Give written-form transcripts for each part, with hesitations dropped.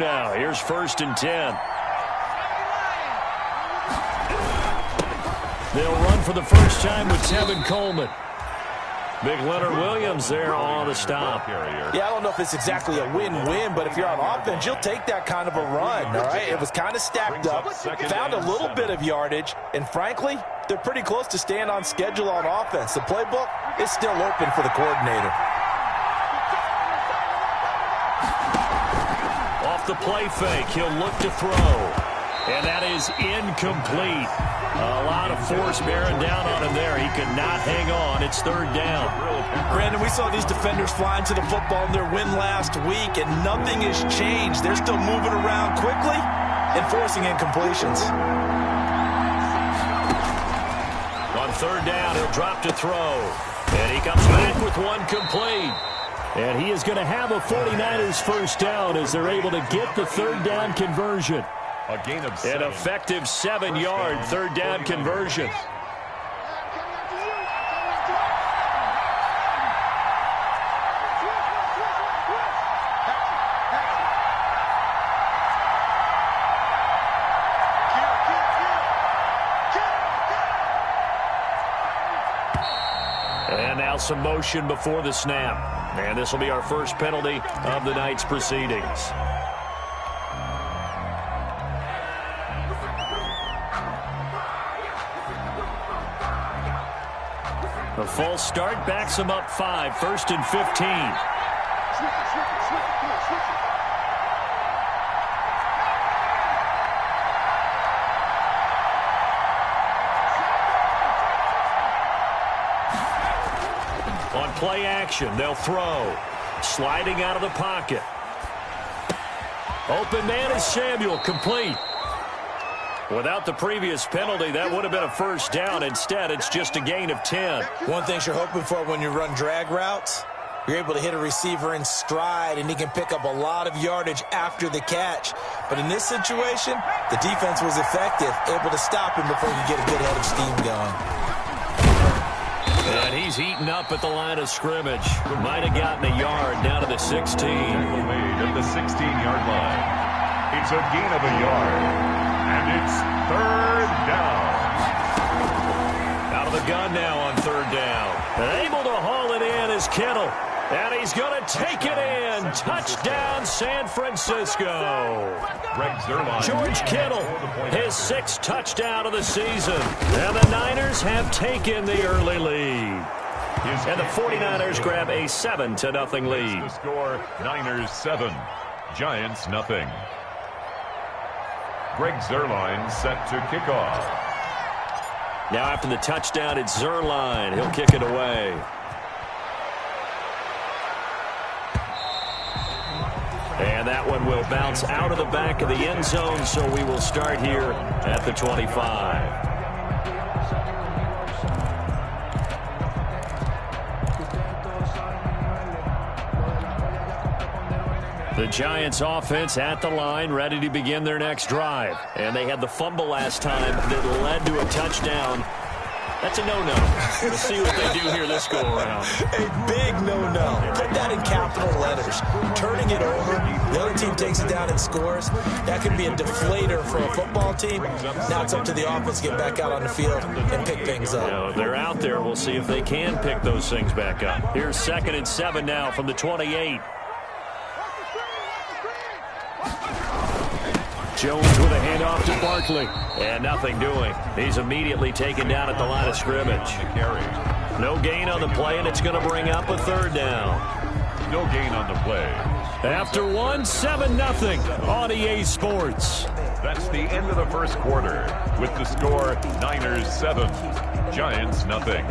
now. Here's 1st and 10. They'll run for the first time with Tevin Coleman. Big Leonard Williams there on the stop. Yeah, I don't know if it's exactly a win-win, but if you're on offense, you'll take that kind of a run, all right? It was kind of stacked up, found a little bit of yardage, and frankly, they're pretty close to staying on schedule on offense. The playbook is still open for the coordinator. Off the play fake, he'll look to throw. And that is incomplete. A lot of force bearing down on him there. He could not hang on. It's 3rd down. Brandon, we saw these defenders flying to the football in their win last week, and nothing has changed. They're still moving around quickly and forcing incompletions. On 3rd down, he'll drop to throw. And he comes back with one complete. And he is going to have a 49ers first down as they're able to get the 3rd down conversion. A gain of 7. An effective 7-yard 3rd down conversion. And now some motion before the snap. And this will be our first penalty of the night's proceedings. A false start backs him up 5, 1st and 15. On play action, they'll throw. Sliding out of the pocket. Open man is Samuel, complete. Without the previous penalty, that would have been a first down. Instead, it's just a gain of 10. One thing you're hoping for when you run drag routes, you're able to hit a receiver in stride, and he can pick up a lot of yardage after the catch. But in this situation, the defense was effective, able to stop him before he could get a good head of steam going. And he's heating up at the line of scrimmage. Might have gotten a yard down to the 16. Made at the 16-yard line. It's a gain of a yard. And it's 3rd down. Out of the gun now on 3rd down. And able to haul it in is Kittle. And he's going to take it in. Touchdown, San Francisco. George Kittle, his 6th touchdown of the season. And the Niners have taken the early lead. And the 49ers grab a 7-0 lead. The score, Niners 7, Giants nothing. Greg Zuerlein set to kick off. Now after the touchdown, it's Zuerlein. He'll kick it away. And that one will bounce out of the back of the end zone, so we will start here at the 25. The Giants offense at the line, ready to begin their next drive. And they had the fumble last time that led to a touchdown. That's a no-no. Let's see what they do here this go-around. A big no-no. Put that in capital letters. Turning it over, the other team takes it down and scores. That could be a deflator for a football team. Now it's up to the offense to get back out on the field and pick things up. Now, if they're out there, we'll see if they can pick those things back up. Here's 2nd and 7 now from the 28. Jones with a handoff to Barkley. And nothing doing. He's immediately taken down at the line of scrimmage. No gain on the play, and it's going to bring up a 3rd down. No gain on the play. After 7-0 on EA Sports. That's the end of the first quarter. With the score, Niners 7, Giants nothing.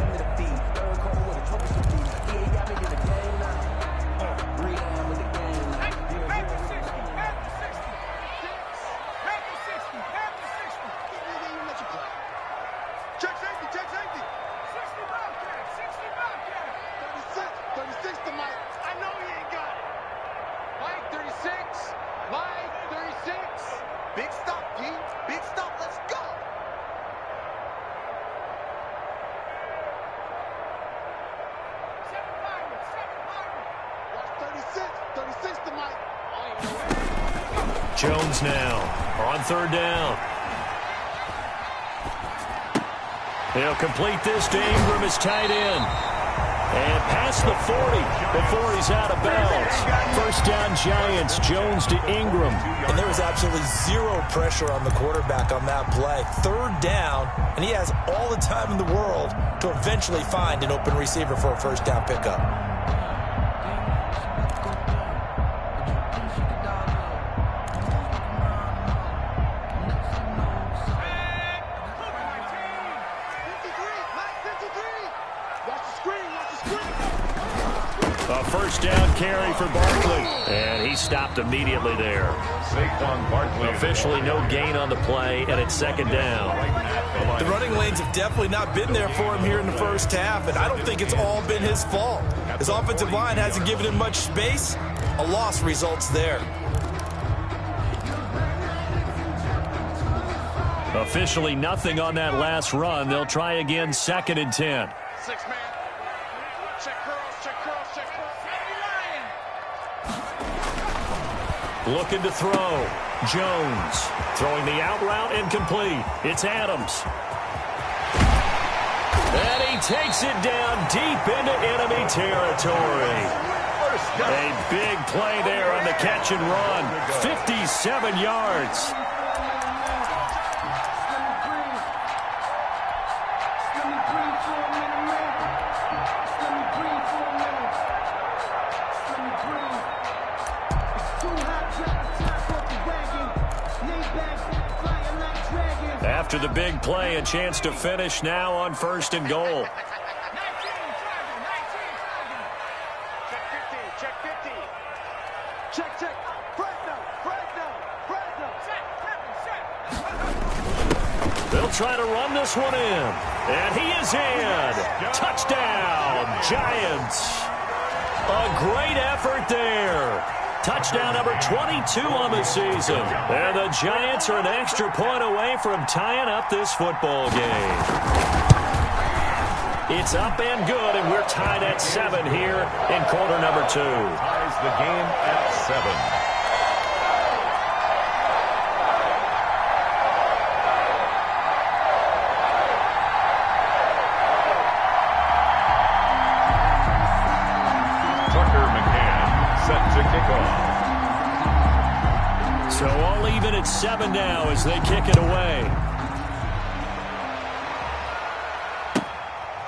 Jones now on third down. He'll complete this to Ingram, his tight end. And past the 40 before he's out of bounds. First down, Giants. Jones to Ingram. And there was absolutely zero pressure on the quarterback on that play. Third down, and he has all the time in the world to eventually find an open receiver for a first down pickup. A first down carry for Barkley. And he stopped immediately there. Officially no gain on the play, and it's second down. The running lanes have definitely not been there for him here in the first half, and I don't think it's all been his fault. His offensive line hasn't given him much space. A loss results there. Officially nothing on that last run. They'll try again, 2nd and 10. 6-man. Check curls, check curls, check curls. Looking to throw. Jones throwing the out route, incomplete. It's Adams. And he takes it down deep into enemy territory. A big play there on the catch and run. 57 yards. After the big play, a chance to finish now on 1st and goal. Check 50. Check. They'll try to run this one in. And he is in. Touchdown, Giants. A great effort there. Touchdown number 22 on the season. And the Giants are an extra point away from tying up this football game. It's up and good, and we're tied at 7 here in quarter number 2. Ties the game at 7. So all even at 7 now as they kick it away.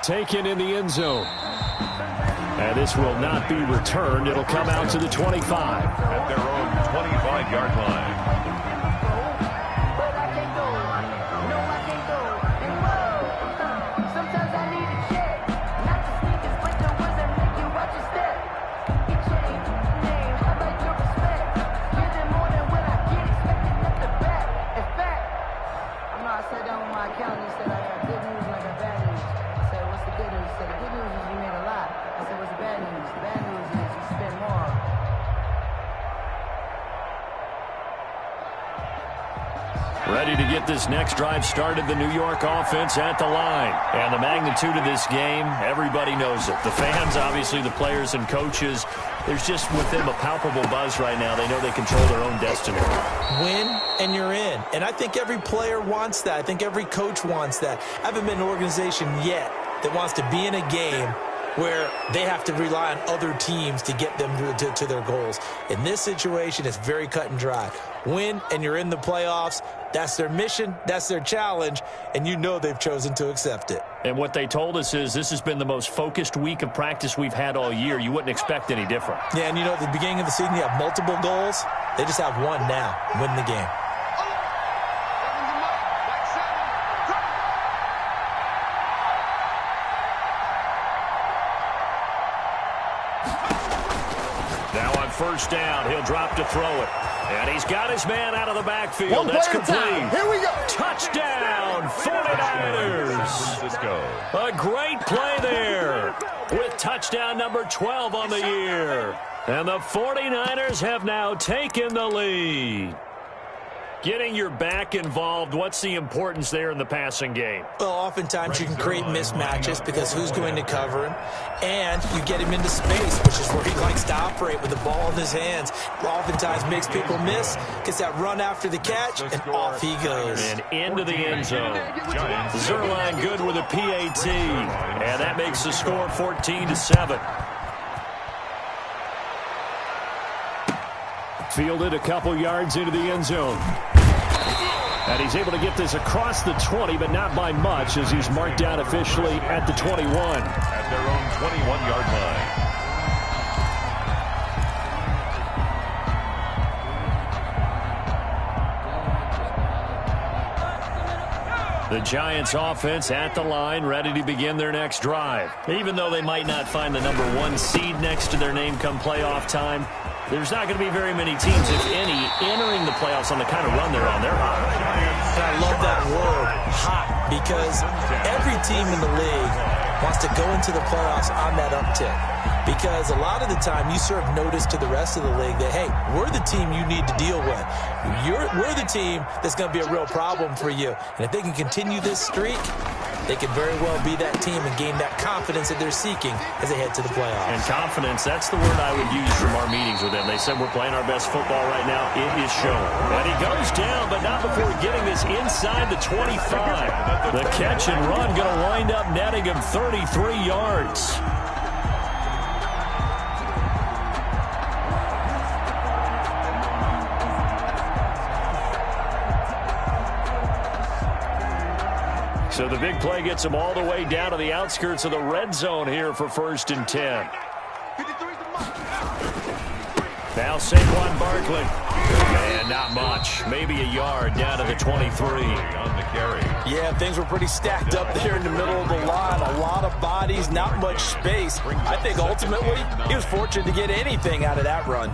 Taken in the end zone. And this will not be returned. It'll come out to the 25. At their own 25-yard line. Ready to get this next drive started, the New York offense at the line. And the magnitude of this game, everybody knows it. The fans, obviously the players and coaches, there's just with them a palpable buzz right now. They know they control their own destiny. Win and you're in. And I think every player wants that. I think every coach wants that. I haven't been in an organization yet that wants to be in a game where they have to rely on other teams to get them to their goals. In this situation, it's very cut and dry. Win, and you're in the playoffs. That's their mission. That's their challenge. And you know they've chosen to accept it. And what they told us is this has been the most focused week of practice we've had all year. You wouldn't expect any different. Yeah, and you know, at the beginning of the season, you have multiple goals. They just have one now. Win the game. First down, he'll drop to throw it. And he's got his man out of the backfield. That's complete. Here we go. Touchdown, 49ers. A great play there with touchdown number 12 on the year. And the 49ers have now taken the lead. Getting your back involved, what's the importance there in the passing game? Well, oftentimes you can create mismatches because who's going to cover him, and you get him into space, which is where he likes to operate with the ball in his hands. Oftentimes makes people miss, gets that run after the catch, and off he goes. And into the end zone. Zerline good with a PAT, and that makes the score 14-7. Fielded a couple yards into the end zone. And he's able to get this across the 20, but not by much, as he's marked down officially at the 21. At their own 21-yard line. The Giants offense at the line, ready to begin their next drive. Even though they might not find the number 1 seed next to their name come playoff time, there's not going to be very many teams, if any, entering the playoffs on the kind of run they're on. They're hot. I love that word, hot, because every team in the league wants to go into the playoffs on that uptick. Because a lot of the time you serve notice to the rest of the league that, hey, we're the team you need to deal with. We're the team that's going to be a real problem for you. And if they can continue this streak, they could very well be that team and gain that confidence that they're seeking as they head to the playoffs. And confidence, that's the word I would use from our meetings with them. They said we're playing our best football right now. It is showing. And he goes down, but not before getting this inside the 25. The catch and run going to wind up netting him 33 yards. So the big play gets him all the way down to the outskirts of the red zone here for 1st and 10. Now Saquon Barkley. And not much. Maybe a yard down to the 23. On the carry. Yeah, things were pretty stacked up there in the middle of the line. A lot of bodies, not much space. I think ultimately he was fortunate to get anything out of that run.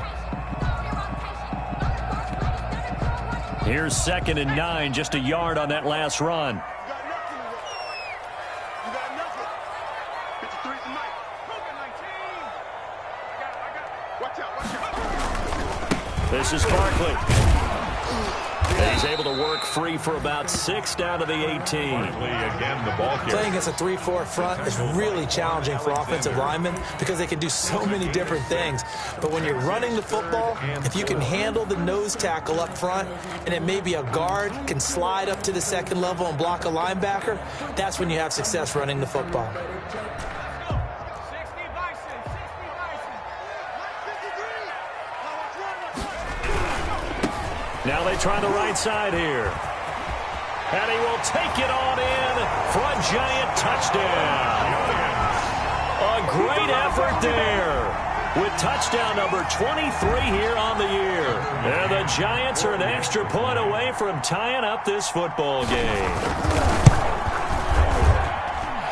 Here's 2nd and 9, just a yard on that last run. This is Barkley. And he's able to work free for about 6 down to the 18. Again, the ball carrier. Playing against a 3-4 front is really challenging for offensive linemen because they can do so many different things. But when you're running the football, if you can handle the nose tackle up front, and then maybe a guard can slide up to the 2nd level and block a linebacker, that's when you have success running the football. Now they try the right side here. And he will take it on in for a Giant touchdown. A great effort there with touchdown number 23 here on the year. And the Giants are an extra point away from tying up this football game.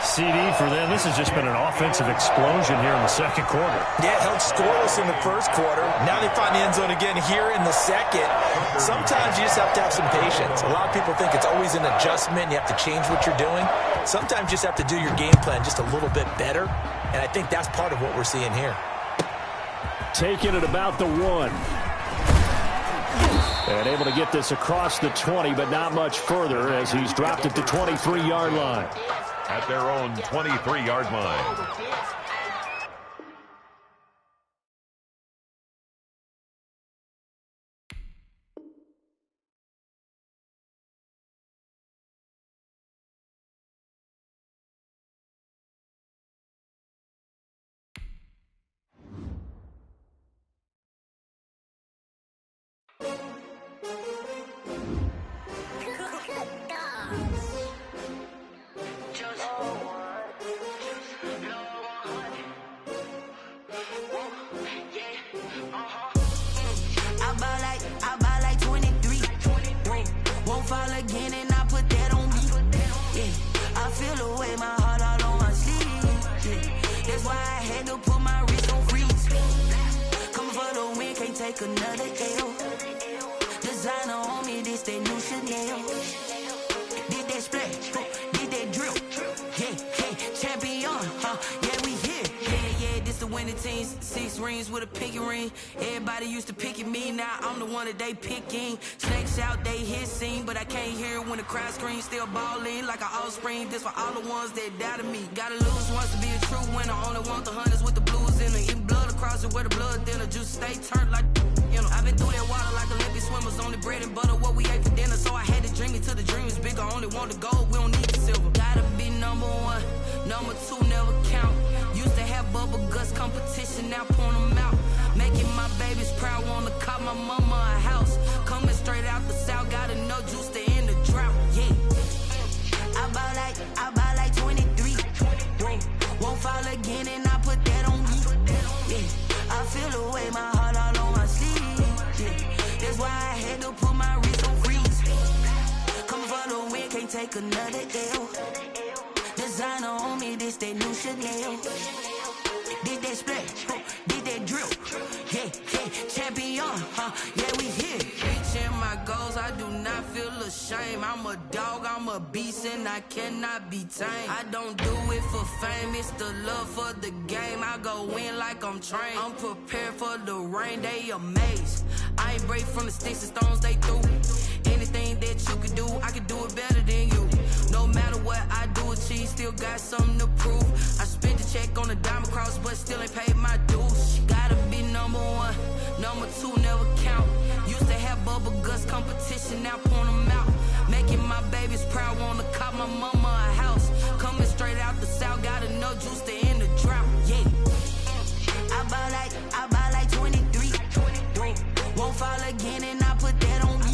CD for them. This has just been an offensive explosion here in the 2nd quarter. Yeah, held scoreless in the 1st quarter. Now they find the end zone again here in the 2nd. Sometimes you just have to have some patience. A lot of people think it's always an adjustment. You have to change what you're doing. Sometimes you just have to do your game plan just a little bit better. And I think that's part of what we're seeing here. Taking it about the 1. And able to get this across the 20, but not much further as he's dropped at the 23-yard line. At their own 23-yard line. Another L. Designer on me, this that new Chanel. Did that splash, did that drill. Yeah, champion, yeah, we here. Yeah, this the winning 17, 6 rings with a pinky ring. Everybody used to pick at me, now I'm the one that they picking. Snakes out, they hit scene, but I can't hear it when the crowd screams. Still ballin' like an offspring. This for all the ones that doubted me. Gotta lose once to be a true winner. Only want the hunters with the blues in it. Eating blood across it where the blood thinner. Juice stay turned like, you know. I've been through that water like Olympic swimmers. Only bread and butter, what we ate for dinner. So I had to dream it till the dream is bigger. Only want the gold, we don't need the silver. Gotta be number one, number two never count. Used to have bubble guts competition, now point them out. Making my babies proud, wanna call my mama a house. Coming straight out the south, gotta know juice to end the drought, yeah. I buy like 23. Won't fall again and I put that on me, yeah. I feel the way, my heart all on my sleeve, yeah. That's why I had to put my wrist on freeze. Coming for the win, can't take another L. Designer on me, this that new Chanel. Did that splash, did that drill, yeah, champion, yeah, we here. Reaching my goals, I do not feel ashamed. I'm a dog, I'm a beast, and I cannot be tamed. I don't do it for fame, it's the love for the game. I go in like I'm trained. I'm prepared for the rain, they amazed. I ain't break from the sticks and stones they threw. Anything that you could do, I could do it better than you. No matter what I do, achieve, still got something to prove. I spent the check on the diamond cross, but still ain't paid my dues. Gotta be number one, number two never count. Used to have bubble guts competition, now point them out. Making my babies proud, wanna call my mama a house. Coming straight out the south, gotta know juice to end the drought, yeah. I buy like 23. Won't fall again and I put that on me,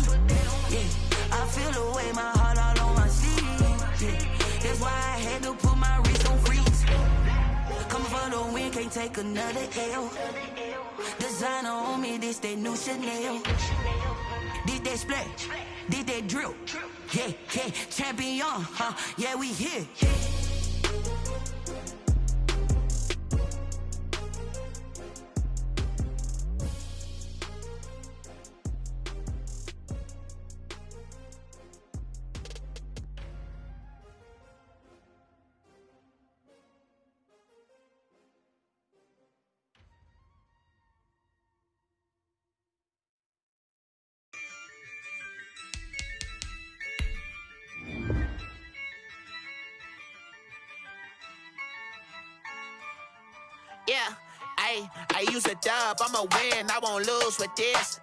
yeah. I feel the way, my heart all on my sleeve, yeah. That's why I had to put my wrist on freeze. Coming for the win, can't take another L. Designer on me, this that new Chanel. Did that splash, did that drill, yeah, champion, yeah, we here. Yeah, I use a dub, I'ma win, I won't lose with this.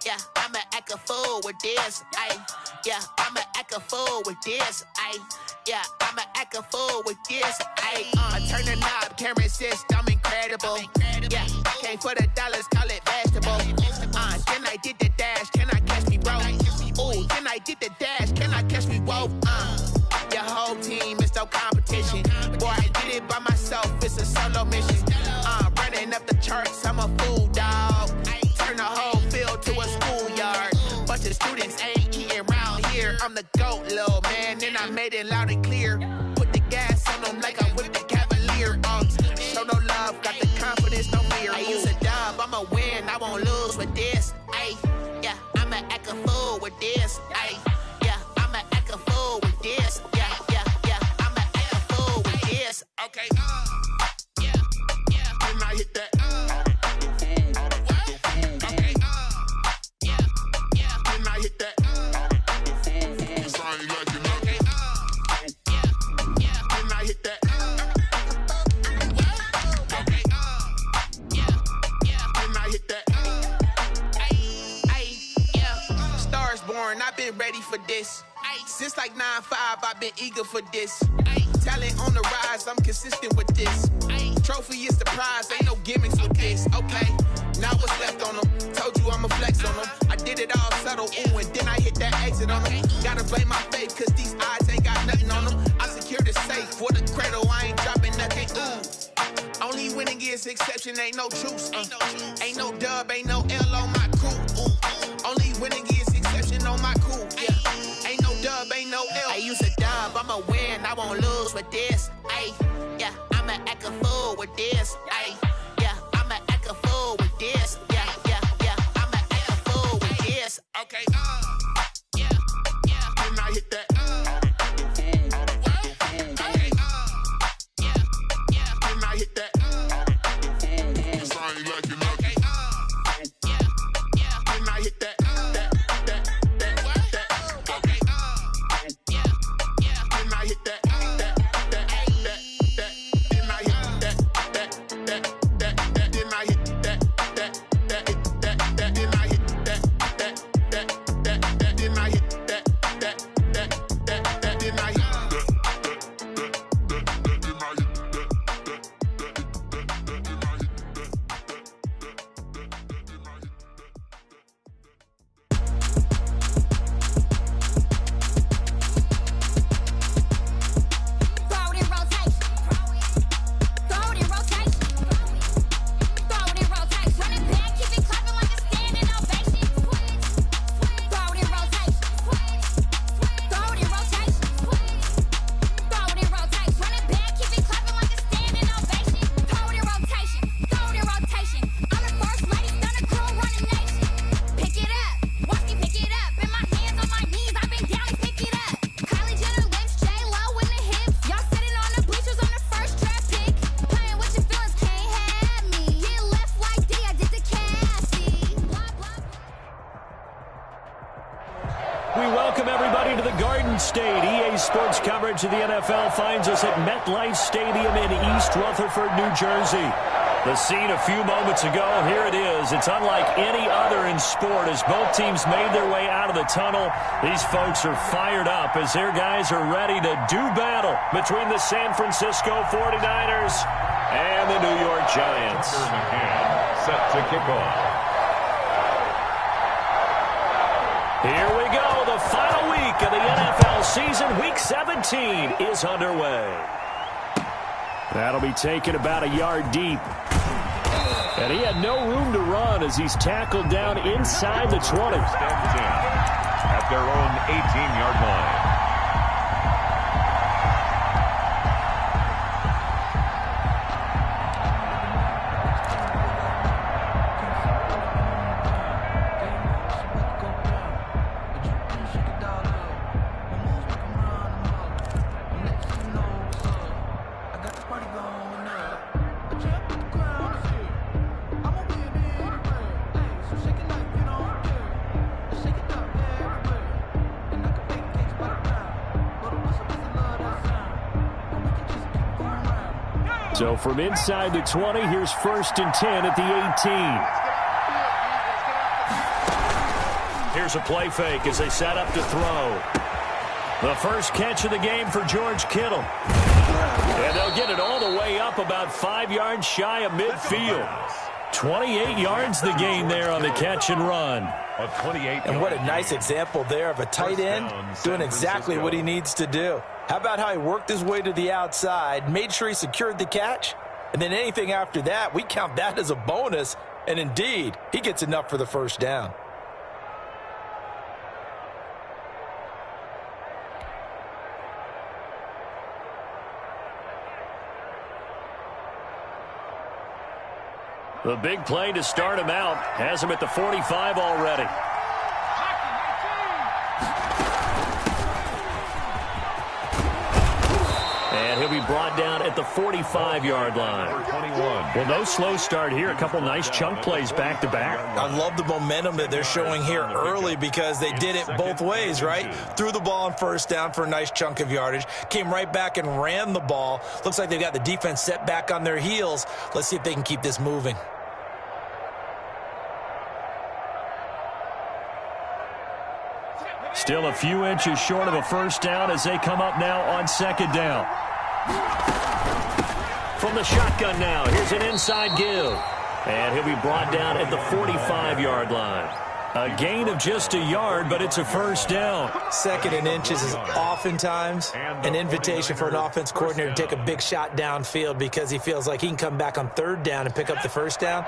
Yeah, I'ma act a fool with this. Yeah, I'ma act a fool with this. Yeah, I'ma act a fool with this. I turn the knob, camera assist, I'm incredible. Yeah, came for the dollars, call it vegetable. Then I did the dash, can I catch me, bro? Ooh, then I did the dash, can I catch me, whoa? Your whole team is no competition. Boy, I did it by myself, it's a solo mission. Running up the charts, I'm a fool, dog. Turn the whole field to a schoolyard. Bunch of students ain't eating round here. I'm the GOAT, little man, and I made it loud and clear. Put the gas on them like I whipped the Cavalier. Show no love, got the confidence, no fear. I use a dub, I'ma win, I won't lose with this. Yeah, I'ma act a fool with this. Yeah, I'ma act a fool with this. Yeah, I'ma act a fool with this. Okay, yeah, and I hit that. Okay, yeah, and I hit that. Cause I ain't like it. Okay, yeah, and I hit that. Okay, yeah, and I hit that. Yeah, stars born, I've been ready for this. Since like 9-5, I've been eager for this. Talent on the rise, I'm consistent with this. Trophy is the prize, ain't no gimmicks with this. Okay, now what's left on them? Told you I'ma flex on them. I did it all subtle, ooh, and then I hit that exit on them. Gotta blame my faith, cause these eyes ain't got nothing on them. I secured the safe for the cradle, I ain't dropping nothing, ooh. Only winning is exception, ain't no truce. Ain't no dub, ain't no L on my crew. Ooh. Only winning is exception on my crew. Yeah. Ain't no dub, ain't no L. I use a dub, I'ma win, I won't lose with this. Yeah, I'ma act a fool with this. Yeah, I'ma act a fool with this. Yeah, I'ma act a fool with this. Okay, yeah, and I hit that. Okay, yeah, and I hit that. We welcome everybody to the Garden State. EA Sports coverage of the NFL finds us at MetLife Stadium in East Rutherford, New Jersey. The scene a few moments ago, here it is. It's unlike any other in sport as both teams made their way out of the tunnel. These folks are fired up as their guys are ready to do battle between the San Francisco 49ers and the New York Giants. Set to kick off. Here we go. The final week of the NFL season. Week 17 is underway. That'll be taken about a yard deep. And he had no room to run as he's tackled down inside the 20. At their own 18-yard line. So from inside the 20, here's 1st and 10 at the 18. Here's a play fake as they set up to throw. The first catch of the game for George Kittle. And they'll get it all the way up about 5 yards shy of midfield. 28 yards the gain there on the catch and run. And what a nice example there of a tight end doing exactly what he needs to do. How about how he worked his way to the outside, made sure he secured the catch, and then anything after that, we count that as a bonus, and indeed, he gets enough for the first down. The big play to start him out has him at the 45 already. And he'll be brought down at the 45-yard line. Well, no slow start here. A couple nice chunk plays back-to-back. I love the momentum that they're showing here early because they did it both ways, right? Threw the ball on first down for a nice chunk of yardage. Came right back and ran the ball. Looks like they've got the defense set back on their heels. Let's see if they can keep this moving. Still a few inches short of a first down as they come up now on 2nd down. From the shotgun now, here's an inside give. And he'll be brought down at the 45-yard line. A gain of just a yard, but it's a first down. 2nd and inches is oftentimes an invitation for an offense coordinator to take a big shot downfield because he feels like he can come back on 3rd down and pick up the first down.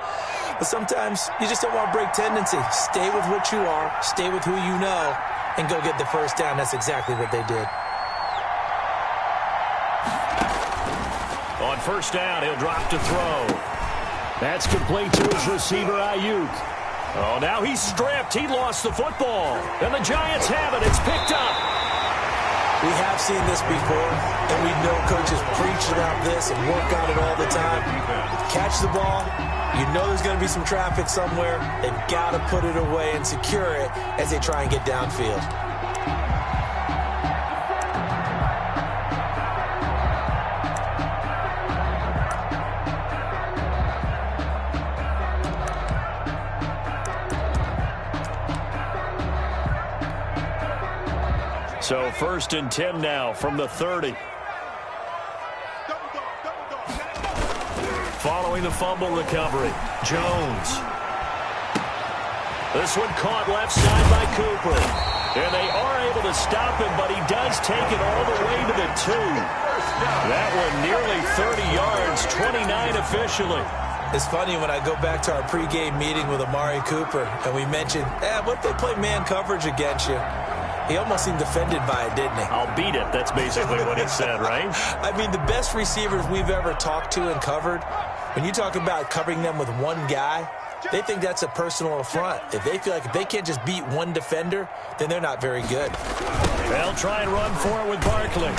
But sometimes you just don't want to break tendency. Stay with what you are, stay with who you know, and go get the first down. That's exactly what they did. On first down, he'll drop to throw. That's complete to his receiver, Ayuk. Oh, now he's stripped. He lost the football. And the Giants have it. It's picked up. We have seen this before, and we know coaches preach about this and work on it all the time. Catch the ball. You know there's going to be some traffic somewhere. They've got to put it away and secure it as they try and get downfield. So 1st and 10 now from the 30. Following the fumble recovery, Jones. This one caught left side by Cooper. And they are able to stop him, but he does take it all the way to the 2. That one nearly 30 yards, 29 officially. It's funny when I go back to our pregame meeting with Amari Cooper, and we mentioned, what if they play man coverage against you? He almost seemed offended by it, didn't he? I'll beat it. That's basically what he said, right? I mean, the best receivers we've ever talked to and covered, when you talk about covering them with one guy, they think that's a personal affront. If they feel like if they can't just beat one defender, then they're not very good. They'll try and run for it with Barkley.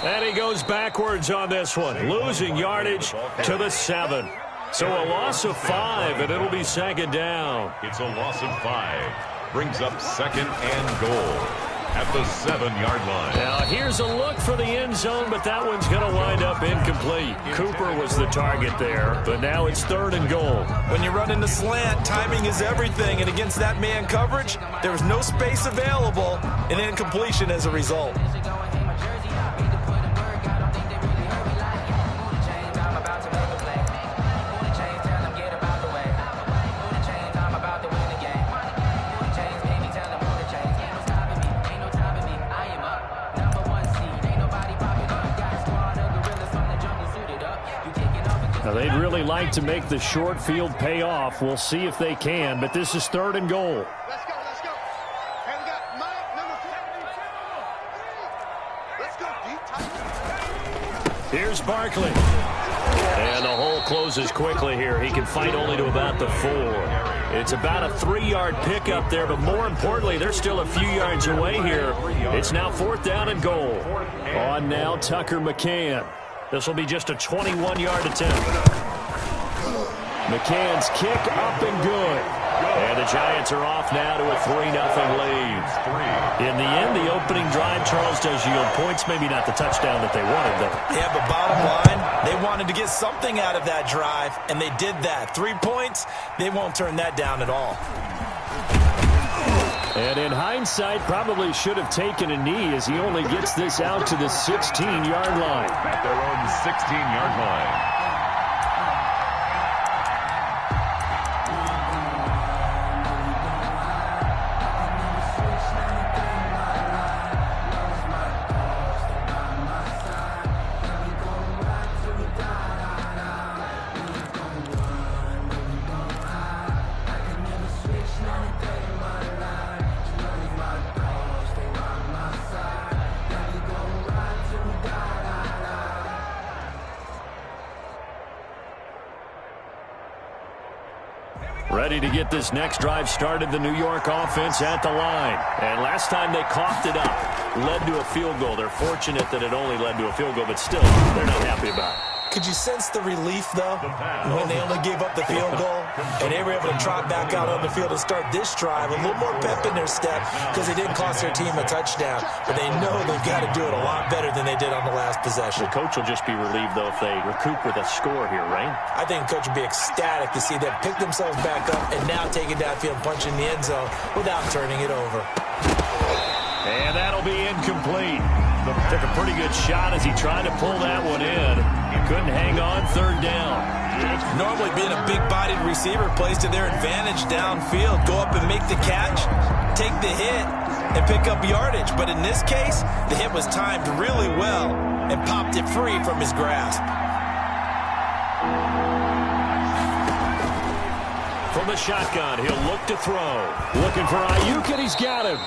And he goes backwards on this one, losing yardage to the 7. So a loss of 5, and it'll be 2nd down. It's a loss of 5. brings up 2nd and goal at the 7-yard line. Now here's a look for the end zone, but that one's going to wind up incomplete. Cooper was the target there, but now it's 3rd and goal. When you run in the slant, timing is everything, and against that man coverage, there was no space available, and incompletion as a result. Now, they'd really like to make the short field pay off. We'll see if they can, but this is 3rd and goal. Let's go, let's go. Hey, we got Mike, number 72. Let's go, deep. Here's Barkley. And the hole closes quickly here. He can fight only to about the 4. It's about a 3-yard pickup there, but more importantly, they're still a few yards away here. It's now 4th down and goal. On now, Tucker McCann. This will be just a 21-yard attempt. McCann's kick up and good. And the Giants are off now to a 3-0 lead. In the end, the opening drive, Charles, does yield points. Maybe not the touchdown that they wanted, though. Yeah, but bottom line, they wanted to get something out of that drive, and they did that. 3 points, they won't turn that down at all. And in hindsight, probably should have taken a knee as he only gets this out to the 16-yard line. At their own 16-yard line. Ready to get this next drive started, the New York offense at the line. And last time they coughed it up, led to a field goal. They're fortunate that it only led to a field goal, but still, they're not happy about it. Could you sense the relief, though, when they only gave up the field goal and they were able to trot back out on the field and start this drive? A little more pep in their step because they didn't cost their team a touchdown. But they know they've got to do it a lot better than they did on the last possession. The coach will just be relieved, though, if they recoup with a score here, right? I think the coach would be ecstatic to see them pick themselves back up and now take it downfield and punch in the end zone without turning it over. And that'll be incomplete. Took a pretty good shot as he tried to pull that one in. Couldn't hang on, 3rd down. Normally being a big-bodied receiver plays to their advantage downfield. Go up and make the catch, take the hit, and pick up yardage. But in this case, the hit was timed really well and popped it free from his grasp. From the shotgun, he'll look to throw. Looking for Ayuk, and he's got him.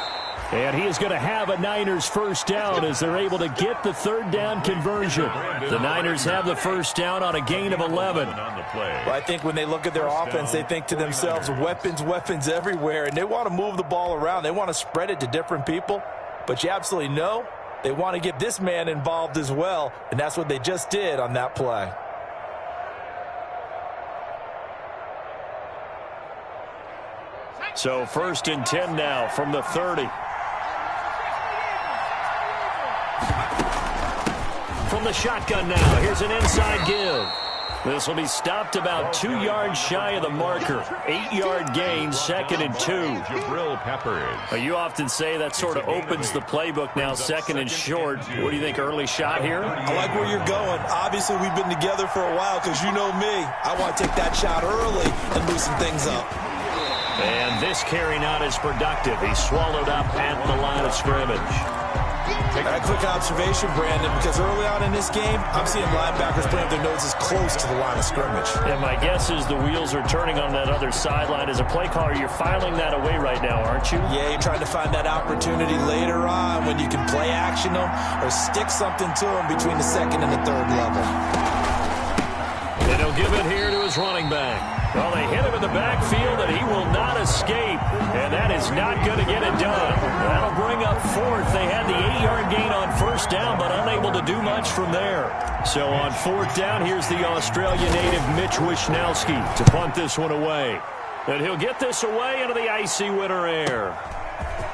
And he is going to have a Niners first down as they're able to get the 3rd down conversion. The Niners have the first down on a gain of 11. Well, I think when they look at their offense, they think to themselves, weapons, weapons everywhere, and they want to move the ball around. They want to spread it to different people. But you absolutely know they want to get this man involved as well, and that's what they just did on that play. So 1st and 10 now from the 30. From the shotgun now, here's an inside give. This will be stopped about 2 yards shy of the marker. 8-yard gain, 2nd and 2. Jabril Peppers. You often say that sort of opens the playbook now, 2nd and short. What do you think, early shot here? I like where you're going. Obviously, we've been together for a while because you know me. I want to take that shot early and loosen things up. And this carry not as productive. He's swallowed up at the line of scrimmage. A quick observation, Brandon, because early on in this game, I'm seeing linebackers playing with their noses close to the line of scrimmage. And my guess is the wheels are turning on that other sideline. As a play caller, you're filing that away right now, aren't you? Yeah, you're trying to find that opportunity later on when you can play action them or stick something to them between the 2nd and the 3rd level. And he'll give it here to his running back. Well, they hit him in the backfield, and he will not escape. And that is not going to get it done. That'll bring up 4th. They had the 8-yard gain on 1st down, but unable to do much from there. So on 4th down, here's the Australia native Mitch Wishnowsky to punt this one away. And he'll get this away into the icy winter air.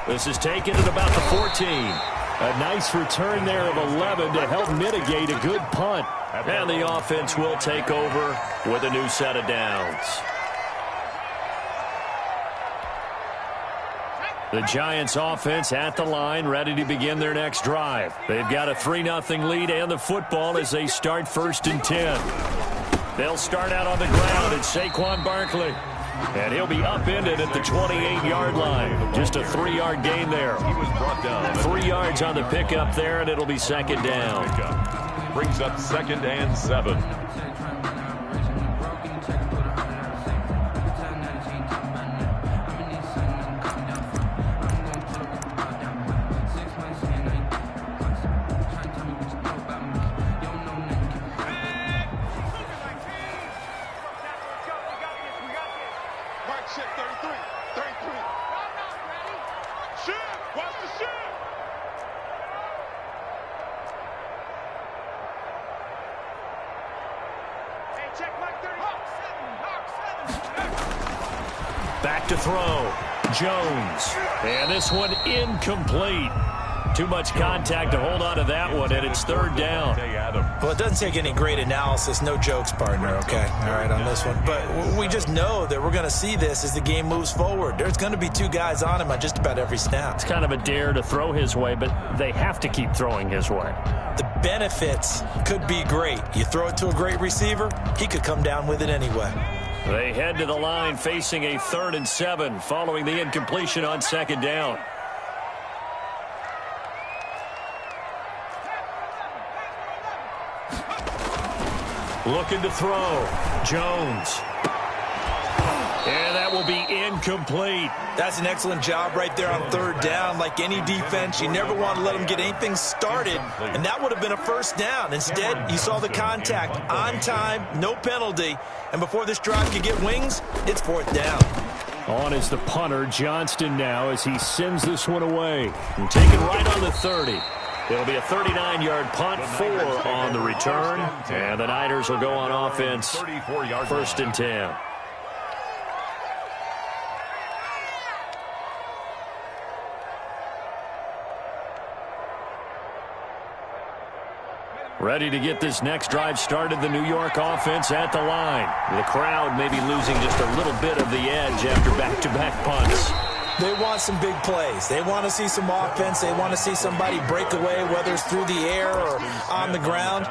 This is taken at about the 14. A nice return there of 11 to help mitigate a good punt. And the offense will take over with a new set of downs. The Giants offense at the line, ready to begin their next drive. They've got a 3-0 lead and the football as they start 1st and 10. They'll start out on the ground. It's Saquon Barkley. And he'll be upended at the 28-yard line. Just a 3-yard gain there. He was brought down. 3 yards on the pickup there, and it'll be 2nd down. Brings up 2nd and 7. Back to throw. Jones. And this one incomplete. Too much contact to hold on to that one, and it's 3rd down. Well, it doesn't take any great analysis. No jokes, partner, okay? All right, on this one. But we just know that we're going to see this as the game moves forward. There's going to be 2 guys on him on just about every snap. It's kind of a dare to throw his way, but they have to keep throwing his way. The benefits could be great. You throw it to a great receiver, he could come down with it anyway. They head to the line facing a 3rd and 7 following the incompletion on 2nd down. Looking to throw. Jones. And that will be incomplete. That's an excellent job right there on 3rd down. Like any defense, you never want to let them get anything started, and that would have been a 1st down. Instead, you saw the contact on time, no penalty, and before this drive could get wings, it's 4th down. On is the punter, Johnston, now as he sends this one away. And taken right on the 30. It'll be a 39-yard punt, 4 on the return, and the Niners will go on offense, 1st and 10. Ready to get this next drive started, the New York offense at the line. The crowd may be losing just a little bit of the edge after back-to-back punts. They want some big plays. They want to see some offense. They want to see somebody break away, whether it's through the air or on the ground.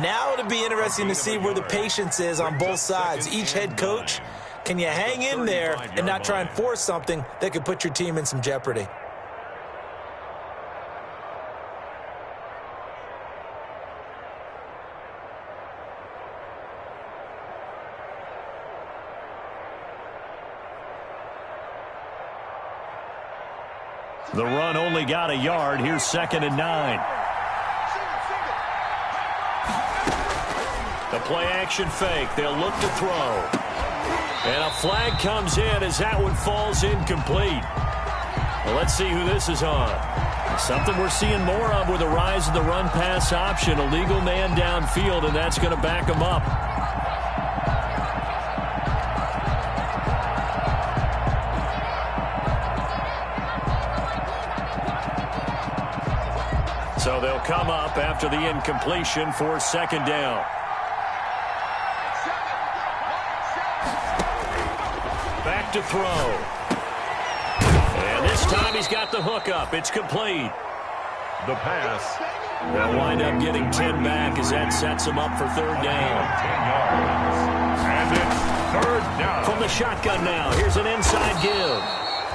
Now it'll be interesting to see where the patience is on both sides. Each head coach, can you hang in there and not try and force something that could put your team in some jeopardy? The run only got a yard. Here's 2nd and 9. The play-action fake. They'll look to throw. And a flag comes in as that one falls incomplete. Well, let's see who this is on. Something we're seeing more of with the rise of the run-pass option. A legal man downfield, and that's going to back him up. So they'll come up after the incompletion for 2nd down. Back to throw. And this time he's got the hook up. It's complete. The pass. They'll wind up getting 10 back as that sets him up for 3rd down. 10 yards. And it's 3rd down. From the shotgun now, here's an inside give.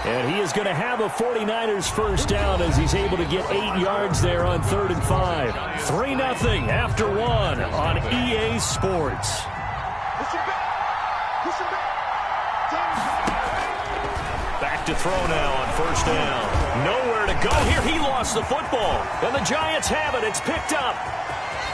And he is going to have a 49ers 1st down as he's able to get 8 yards there on 3rd and 5. 3-0 after 1 on EA Sports. Back to throw now on 1st down. Nowhere to go here. He lost the football. And the Giants have it. It's picked up.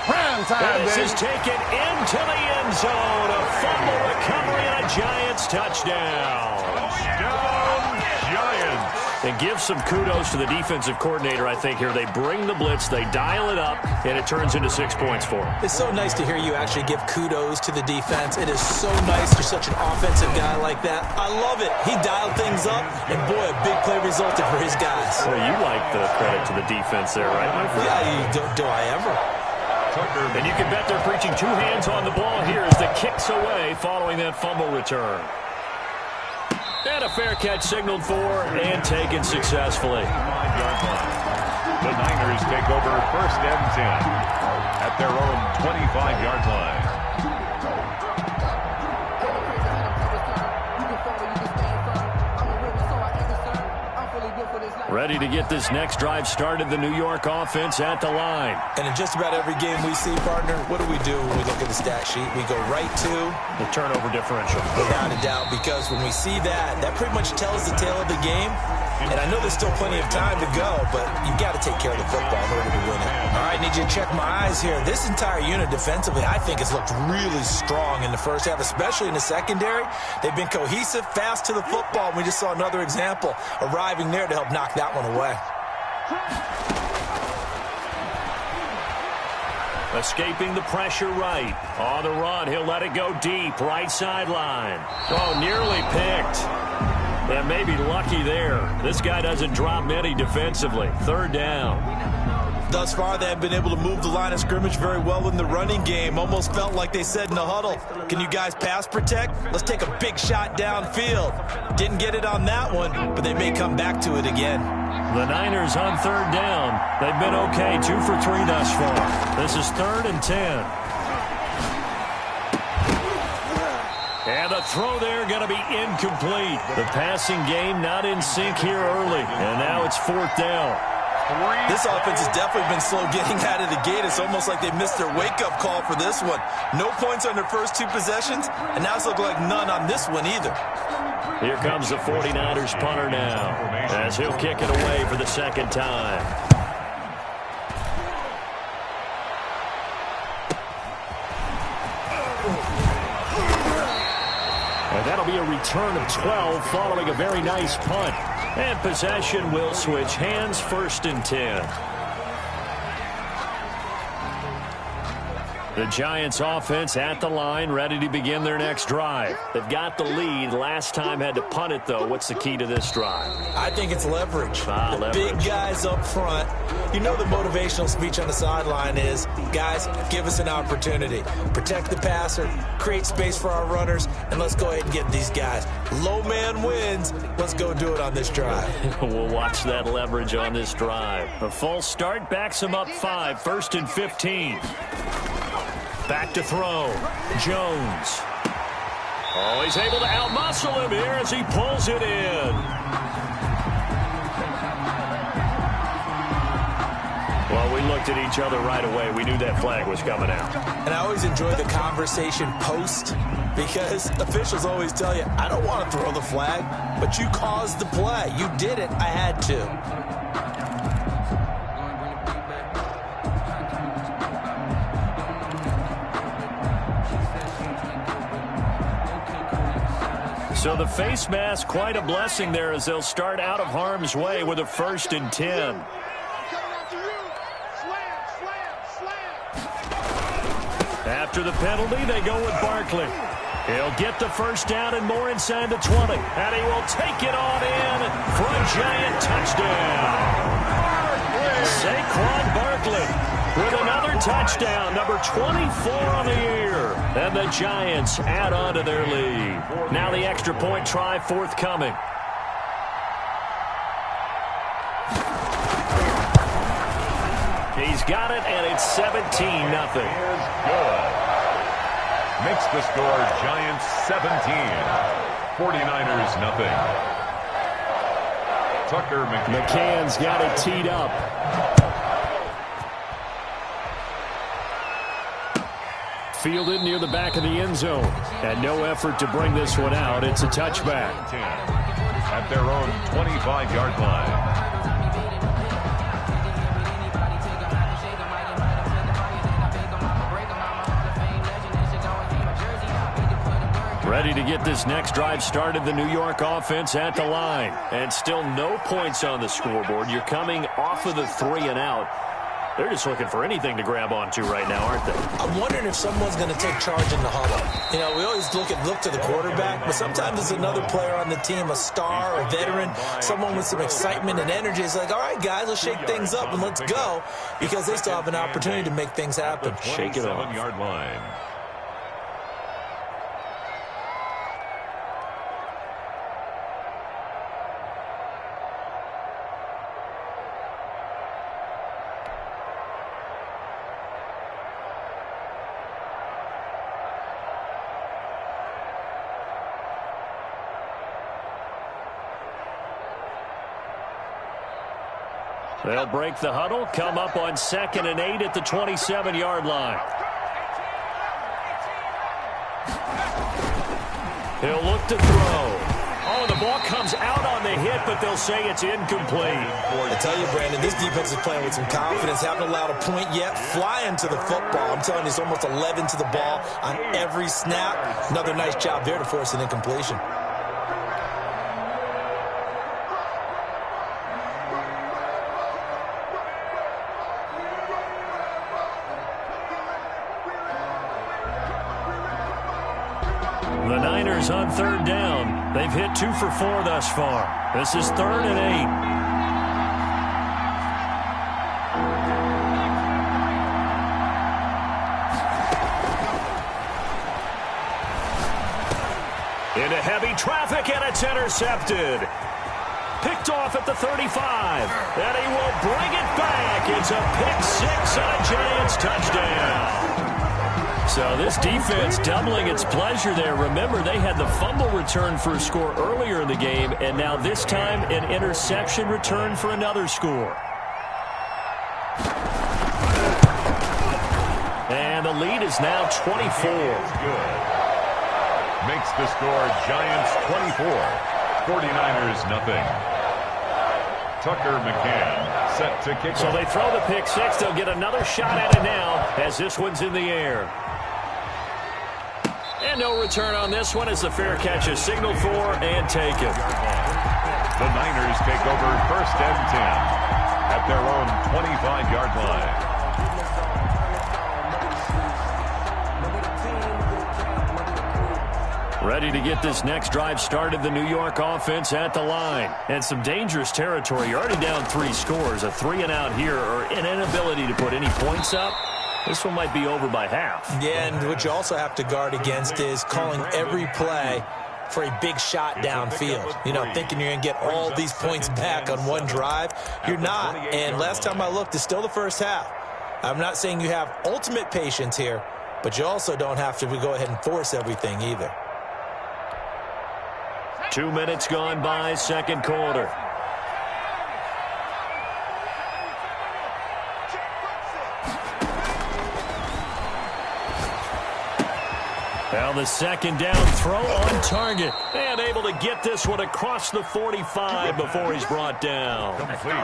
And this is taken into the end zone. A fumble recovery and a Giants touchdown. Touchdown, Giants. And give some kudos to the defensive coordinator, I think, here. They bring the blitz, they dial it up, and it turns into 6 points for them. It's so nice to hear you actually give kudos to the defense. It is so nice you're such an offensive guy like that. I love it. He dialed things up, and boy, a big play resulted for his guys. Well, you like the credit to the defense there, right, my friend? Yeah, do I ever? And you can bet they're preaching 2 hands on the ball here as the kick's away following that fumble return. And a fair catch signaled for and taken successfully. The Niners take over 1st and 10 at their own 25-yard line. Ready to get this next drive started, the New York offense at the line. And in just about every game we see, partner, what do we do when we look at the stat sheet? We go right to the turnover differential. Without a doubt, because when we see that, that pretty much tells the tale of the game. And I know there's still plenty of time to go, but you've got to take care of the football in order to win it. All right, need you to check my eyes here. This entire unit defensively, I think, has looked really strong in the first half, especially in the secondary. They've been cohesive, fast to the football. We just saw another example arriving there to help knock that one away. Escaping the pressure right. On the run, he'll let it go deep. Right sideline. Oh, nearly picked. Yeah, maybe lucky there. This guy doesn't drop many defensively. 3rd down. Thus far, they have been able to move the line of scrimmage very well in the running game. Almost felt like they said in the huddle, can you guys pass protect? Let's take a big shot downfield. Didn't get it on that one, but they may come back to it again. The Niners on 3rd down. They've been okay, 2 for 3 thus far. This is 3rd and 10. And the throw there going to be incomplete. The passing game not in sync here early. And now it's 4th down. This offense has definitely been slow getting out of the gate. It's almost like they missed their wake-up call for this one. No points on their first 2 possessions, and now it's looking like none on this one either. Here comes the 49ers punter now, as he'll kick it away for the 2nd time. And that'll be a return of 12 following a very nice punt. And possession will switch hands, 1st and 10. The Giants offense at the line, ready to begin their next drive. They've got the lead. Last time had to punt it, though. What's the key to this drive? I think it's leverage. Leverage. Big guys up front. You know the motivational speech on the sideline is, guys, give us an opportunity. Protect the passer, create space for our runners, and let's go ahead and get these guys. Low man wins. Let's go do it on this drive. We'll watch that leverage on this drive. A false start backs him up 5, 1st and 15. Back to throw. Jones. Oh, he's able to outmuscle him here as he pulls it in. Well, we looked at each other right away. We knew that flag was coming out. And I always enjoy the conversation post because officials always tell you, I don't want to throw the flag, but you caused the play. You did it. I had to. So the face mask, quite a blessing there as they'll start out of harm's way with a 1st and 10. After the penalty, they go with Barkley. He'll get the 1st down and more inside the 20. And he will take it on in for a Giant touchdown. Saquon Barkley with another touchdown, number 24 on the year. And the Giants add on to their lead. Now the extra point try forthcoming. He's got it, and it's 17-0. Good. Makes the score Giants 17, 49ers nothing. Tucker McCann's got it teed up. Fielded near the back of the end zone. And no effort to bring this one out. It's a touchback. At their own 25-yard line. Ready Ready to get this next drive started, the New York offense at the line. And still no points on the scoreboard. You're coming off of the 3 and out. They're just looking for anything to grab onto right now, aren't they? I'm wondering if someone's going to take charge in the huddle. You know, we always look to the quarterback, but sometimes there's another player on the team, a star, a veteran, someone with some excitement and energy. It's like, all right, guys, let's shake things up and let's go, because they still have an opportunity to make things happen. Shake it off. 27-yard line. They'll break the huddle, come up on 2nd and 8 at the 27-yard line. He'll look to throw. Oh, the ball comes out on the hit, but they'll say it's incomplete. I tell you, Brandon, this defense is playing with some confidence. Haven't allowed a point yet. Flying to the football. I'm telling you, it's almost 11 to the ball on every snap. Another nice job there to force an incompletion. The Niners on 3rd down. They've hit 2 for 4 thus far. This is 3rd and 8. Into heavy traffic, and it's intercepted. Picked off at the 35. And he will bring it back. It's a pick 6 and a Giants touchdown. So this defense doubling its pleasure there. Remember, they had the fumble return for a score earlier in the game, and now this time an interception return for another score. And the lead is now 24. Good. Makes the score Giants 24. 49ers nothing. Tucker McCann set to kick. So they throw the pick 6. They'll get another shot at it now as this one's in the air. And no return on this one as the fair catch is signaled for and taken. The Niners take over 1st and 10 at their own 25-yard line. Ready to get this next drive started, the New York offense at the line. And some dangerous territory. You're already down 3 scores. A 3 and out here, or an inability to put any points up. This one might be over by half. Yeah, and what you also have to guard against is calling every play for a big shot downfield. You know, thinking you're going to get all these points back on one drive. You're not. And last time I looked, it's still the first half. I'm not saying you have ultimate patience here, but you also don't have to go ahead and force everything either. 2 minutes gone by, 2nd quarter. Now the 2nd down throw on target. And able to get this one across the 45 before he's brought down.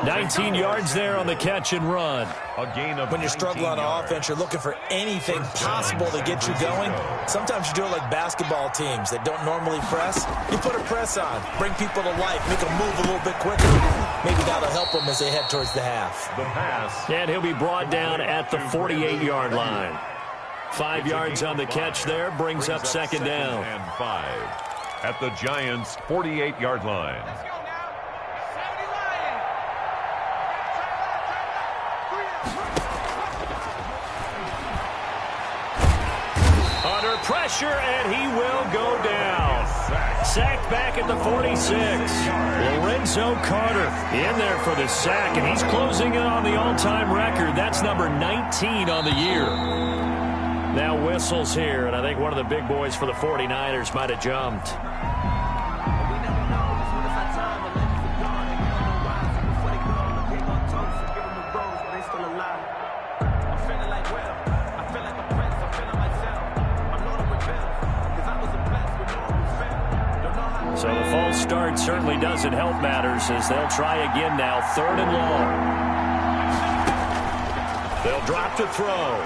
19 yards there on the catch and run. A gain of when you're struggling on offense, you're looking for anything possible to get you going. Sometimes you do it like basketball teams that don't normally press. You put a press on, bring people to life, make them move a little bit quicker. Maybe that'll help them as they head towards the half. The pass. And he'll be brought down at the 48-yard line. 5 yards on the catch there, brings up 2nd down. And 5 at the Giants' 48-yard line. Under pressure, and he will go down. Sacked back at the 46. Lorenzo Carter in there for the sack, and he's closing in on the all-time record. That's number 19 on the year. Now whistles here, and I think one of the big boys for the 49ers might have jumped. So the false start certainly doesn't help matters as they'll try again now, 3rd and long. They'll drop to throw.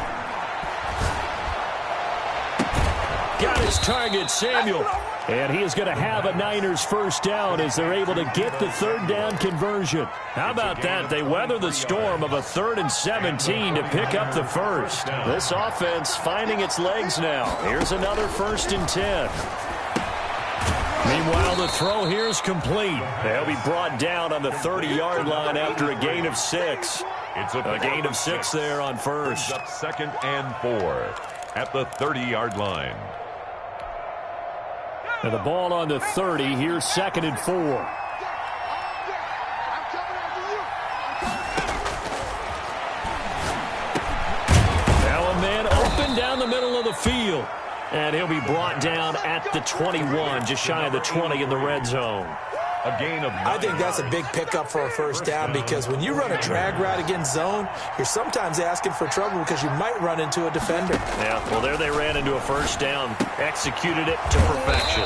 Got his target, Samuel. And he is going to have a Niners first down as they're able to get the third down conversion. How about that? They weather the storm of a 3rd and 17 to pick up the first. This offense finding its legs now. Here's another 1st and 10. Meanwhile, the throw here is complete. They'll be brought down on the 30-yard line after a gain of 6. It's a gain of 6 there on first. Up 2nd and 4 at the 30-yard line. And the ball on the 30. Here's 2nd and 4. Now a man open down the middle of the field. And he'll be brought down at the 21, just shy of the 20 in the red zone. A gain of 9. I think that's a big pickup for a first down because when you run a drag route against zone, you're sometimes asking for trouble because you might run into a defender. Yeah, well, there they ran into a first down. Executed it to perfection.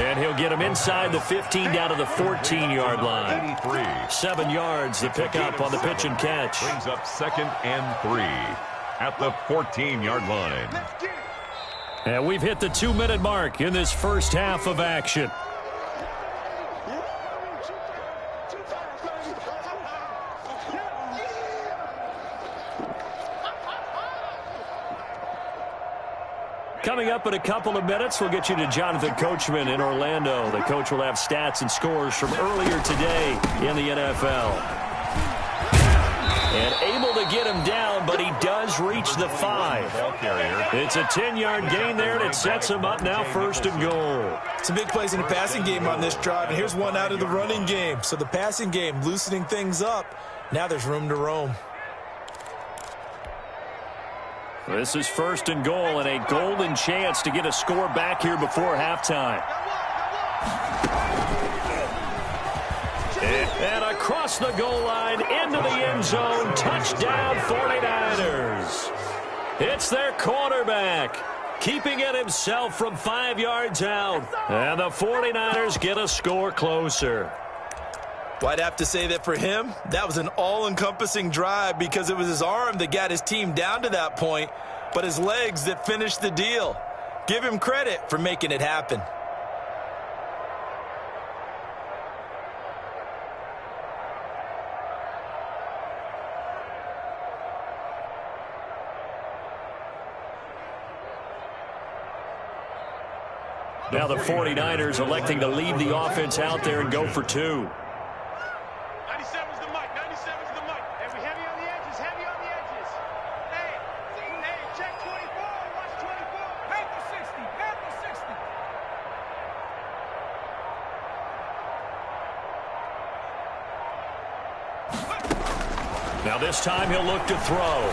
And he'll get him inside the 15 down to the 14-yard line. 83. 7 yards, the pickup on the pitch and catch. Brings up 2nd and 3 at the 14-yard line. And we've hit the 2-minute mark in this first half of action. Coming up in a couple of minutes, we'll get you to Jonathan Coachman in Orlando. The coach will have stats and scores from earlier today in the NFL. And able to get him down, but he does reach the 5. It's a 10-yard gain there, and it sets him up now 1st and goal. Some big plays in the passing game on this drive, and here's one out of the running game. So the passing game loosening things up. Now there's room to roam. This is 1st and goal and a golden chance to get a score back here before halftime. And across the goal line into the end zone. Touchdown 49ers. It's their quarterback keeping it himself from 5 yards out. And the 49ers get a score closer. Well, I'd have to say that for him, that was an all-encompassing drive because it was his arm that got his team down to that point, but his legs that finished the deal. Give him credit for making it happen. Now the 49ers electing to leave the offense out there and go for 2. 97's the mic. 97's the mic. And we heavy on the edges. Heavy on the edges. Hey, check 24. Watch 24. Panther 60. Panther 60. Now this time he'll look to throw.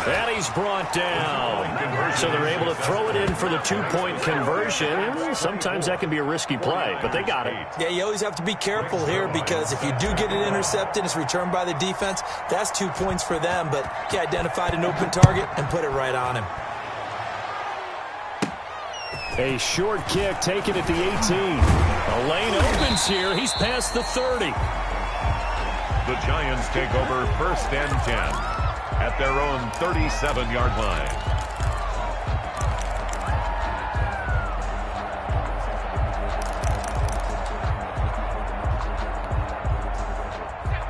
And he's brought down. So they're able to throw it in for the 2-point conversion. Sometimes that can be a risky play, but they got it. Yeah, you always have to be careful here because if you do get it intercepted, it's returned by the defense, that's 2 points for them. But he identified an open target and put it right on him. A short kick taken at the 18. A lane opens here. He's past the 30. The Giants take over 1st and 10 at their own 37-yard line.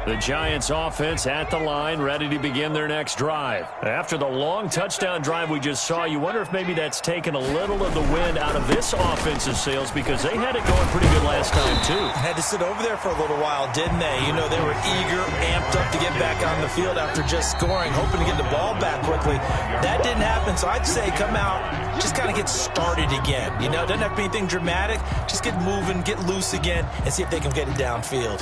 The Giants offense at the line, ready to begin their next drive. After the long touchdown drive we just saw, you wonder if maybe that's taken a little of the wind out of this offensive sails because they had it going pretty good last time too. Had to sit over there for a little while, didn't they? You know, they were eager, amped up to get back on the field after just scoring, hoping to get the ball back quickly. That didn't happen, so I'd say come out, just kind of get started again. You know, it doesn't have to be anything dramatic. Just get moving, get loose again, and see if they can get it downfield.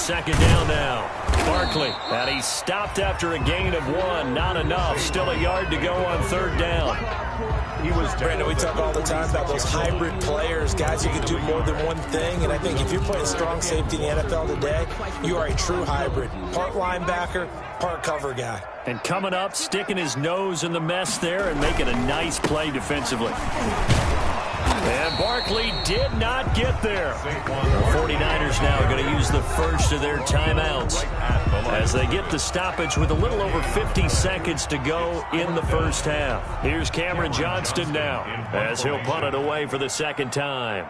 second down now. Barkley, and he stopped after a gain of 1. Not enough. Still a yard to go on third down. Brandon, we talk all the time about those hybrid players, guys who can do more than one thing, and I think if you're playing strong safety in the NFL today, you are a true hybrid. Part linebacker, part cover guy. And coming up, sticking his nose in the mess there and making a nice play defensively. And Barkley did not get there. The 49ers now are going to use the first of their timeouts as they get the stoppage with a little over 50 seconds to go in the first half. Here's Cameron Johnston now as he'll punt it away for the second time.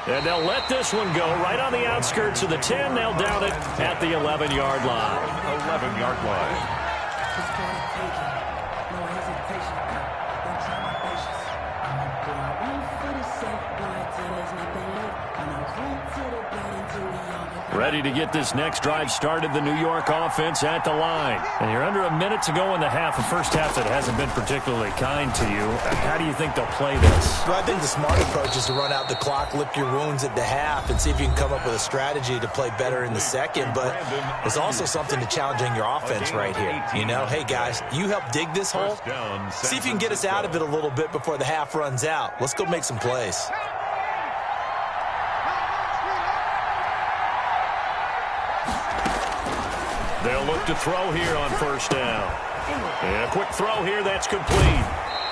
And they'll let this one go right on the outskirts of the 10. They'll down it at the 11-yard line. 11-yard line. Ready to get this next drive started, the New York offense at the line. And you're under a minute to go in the half, a first half that hasn't been particularly kind to you. How do you think they'll play this? Well, I think the smart approach is to run out the clock, lick your wounds at the half, and see if you can come up with a strategy to play better in the second. But there's also something to challenging your offense right here. You know, hey, guys, you help dig this hole. See if you can get us out of it a little bit before the half runs out. Let's go make some plays. They'll look to throw here on first down. And a quick throw here, that's complete.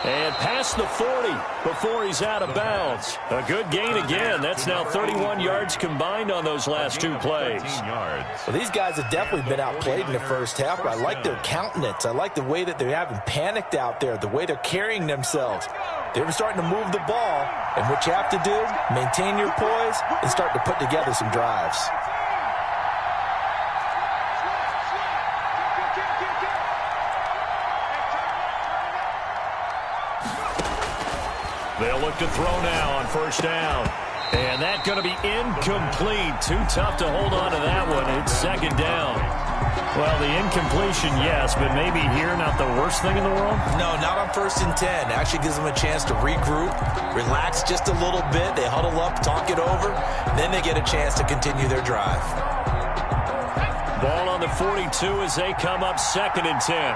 And past the 40 before he's out of bounds. A good gain again. That's now 31 yards combined on those last two plays. Well, these guys have definitely been outplayed in the first half, but I like their countenance. I like the way that they haven't panicked out there, the way they're carrying themselves. They're starting to move the ball, and what you have to do, maintain your poise and start to put together some drives. They'll look to throw now on first down. And that's going to be incomplete. Too tough to hold on to that one. It's second down. Well, the incompletion, yes, but maybe here not the worst thing in the world? No, not on 1st and 10. Actually gives them a chance to regroup, relax just a little bit. They huddle up, talk it over, then they get a chance to continue their drive. Ball on the 42 as they come up 2nd and 10.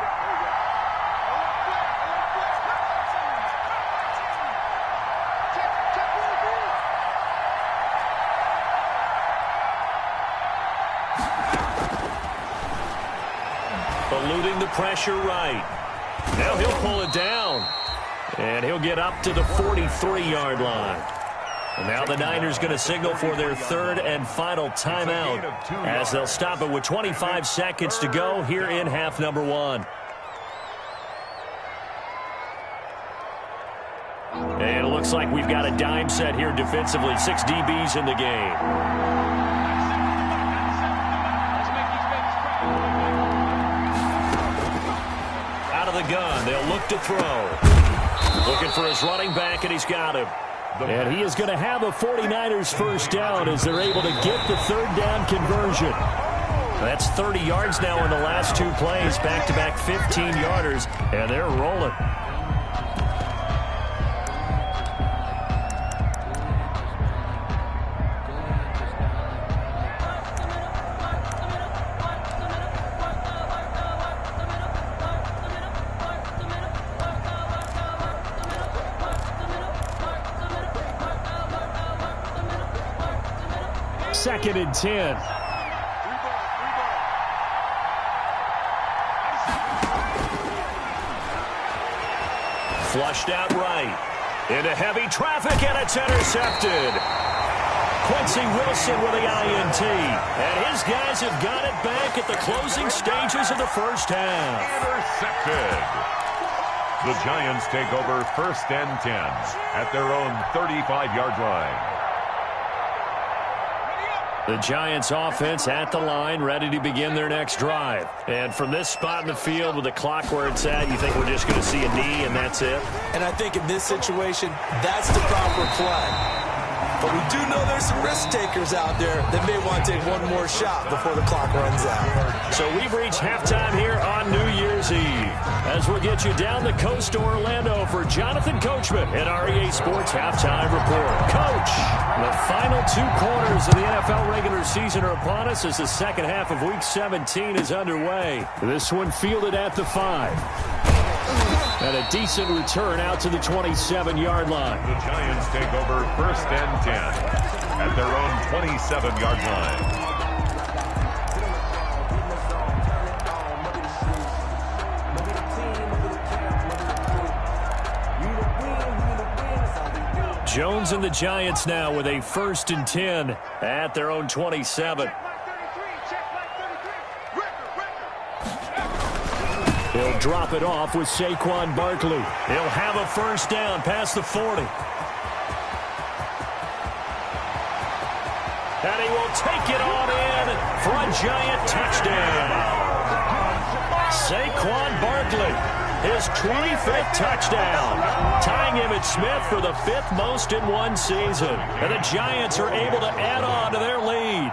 Eluding the pressure right. Now he'll pull it down. And he'll get up to the 43-yard line. And now the Niners going to signal for their third and final timeout as they'll stop it with 25 seconds to go here in half number 1. And it looks like we've got a dime set here defensively. 6 DBs in the game. The gun. They'll look to throw. Looking for his running back, and he's got him. And he is going to have a 49ers first down as they're able to get the third down conversion. That's 30 yards now in the last 2 plays. Back-to-back 15-yarders, and they're rolling. Second and 10. Flushed out right. Into heavy traffic, and it's intercepted. Quincy Wilson with the INT. And his guys have got it back at the closing stages of the first half. Intercepted. The Giants take over 1st and 10 at their own 35-yard line. The Giants offense at the line, ready to begin their next drive. And from this spot in the field with the clock where it's at, you think we're just going to see a knee and that's it? And I think in this situation, that's the proper play. But we do know there's some risk takers out there that may want to take one more shot before the clock runs out. So we've reached halftime here on New Year's Eve. as we'll get you down the coast to Orlando for Jonathan Coachman at our EA Sports Halftime Report. Coach, the final 2 quarters of the NFL regular season are upon us as the second half of Week 17 is underway. This one fielded at the 5. And a decent return out to the 27-yard line. The Giants take over 1st and 10 at their own 27-yard line. Jones and the Giants now with a 1st and 10 at their own 27. He'll drop it off with Saquon Barkley. He'll have a 1st down past the 40. And he will take it on in for a Giant touchdown. Saquon Barkley. His 25th touchdown, tying him at Smith for the 5th most in one season. And the Giants are able to add on to their lead.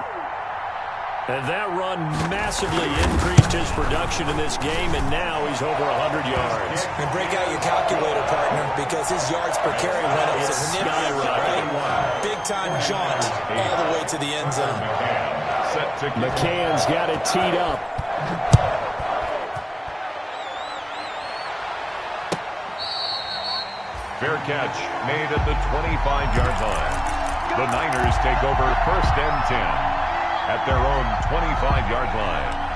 And that run massively increased his production in this game, and now he's over 100 yards. And break out your calculator, partner, because his yards per carry went up significantly, right? Big-time jaunt all the way to the end zone. McCann's got it teed up. Fair catch made at the 25-yard line. The Niners take over 1st and 10 at their own 25-yard line.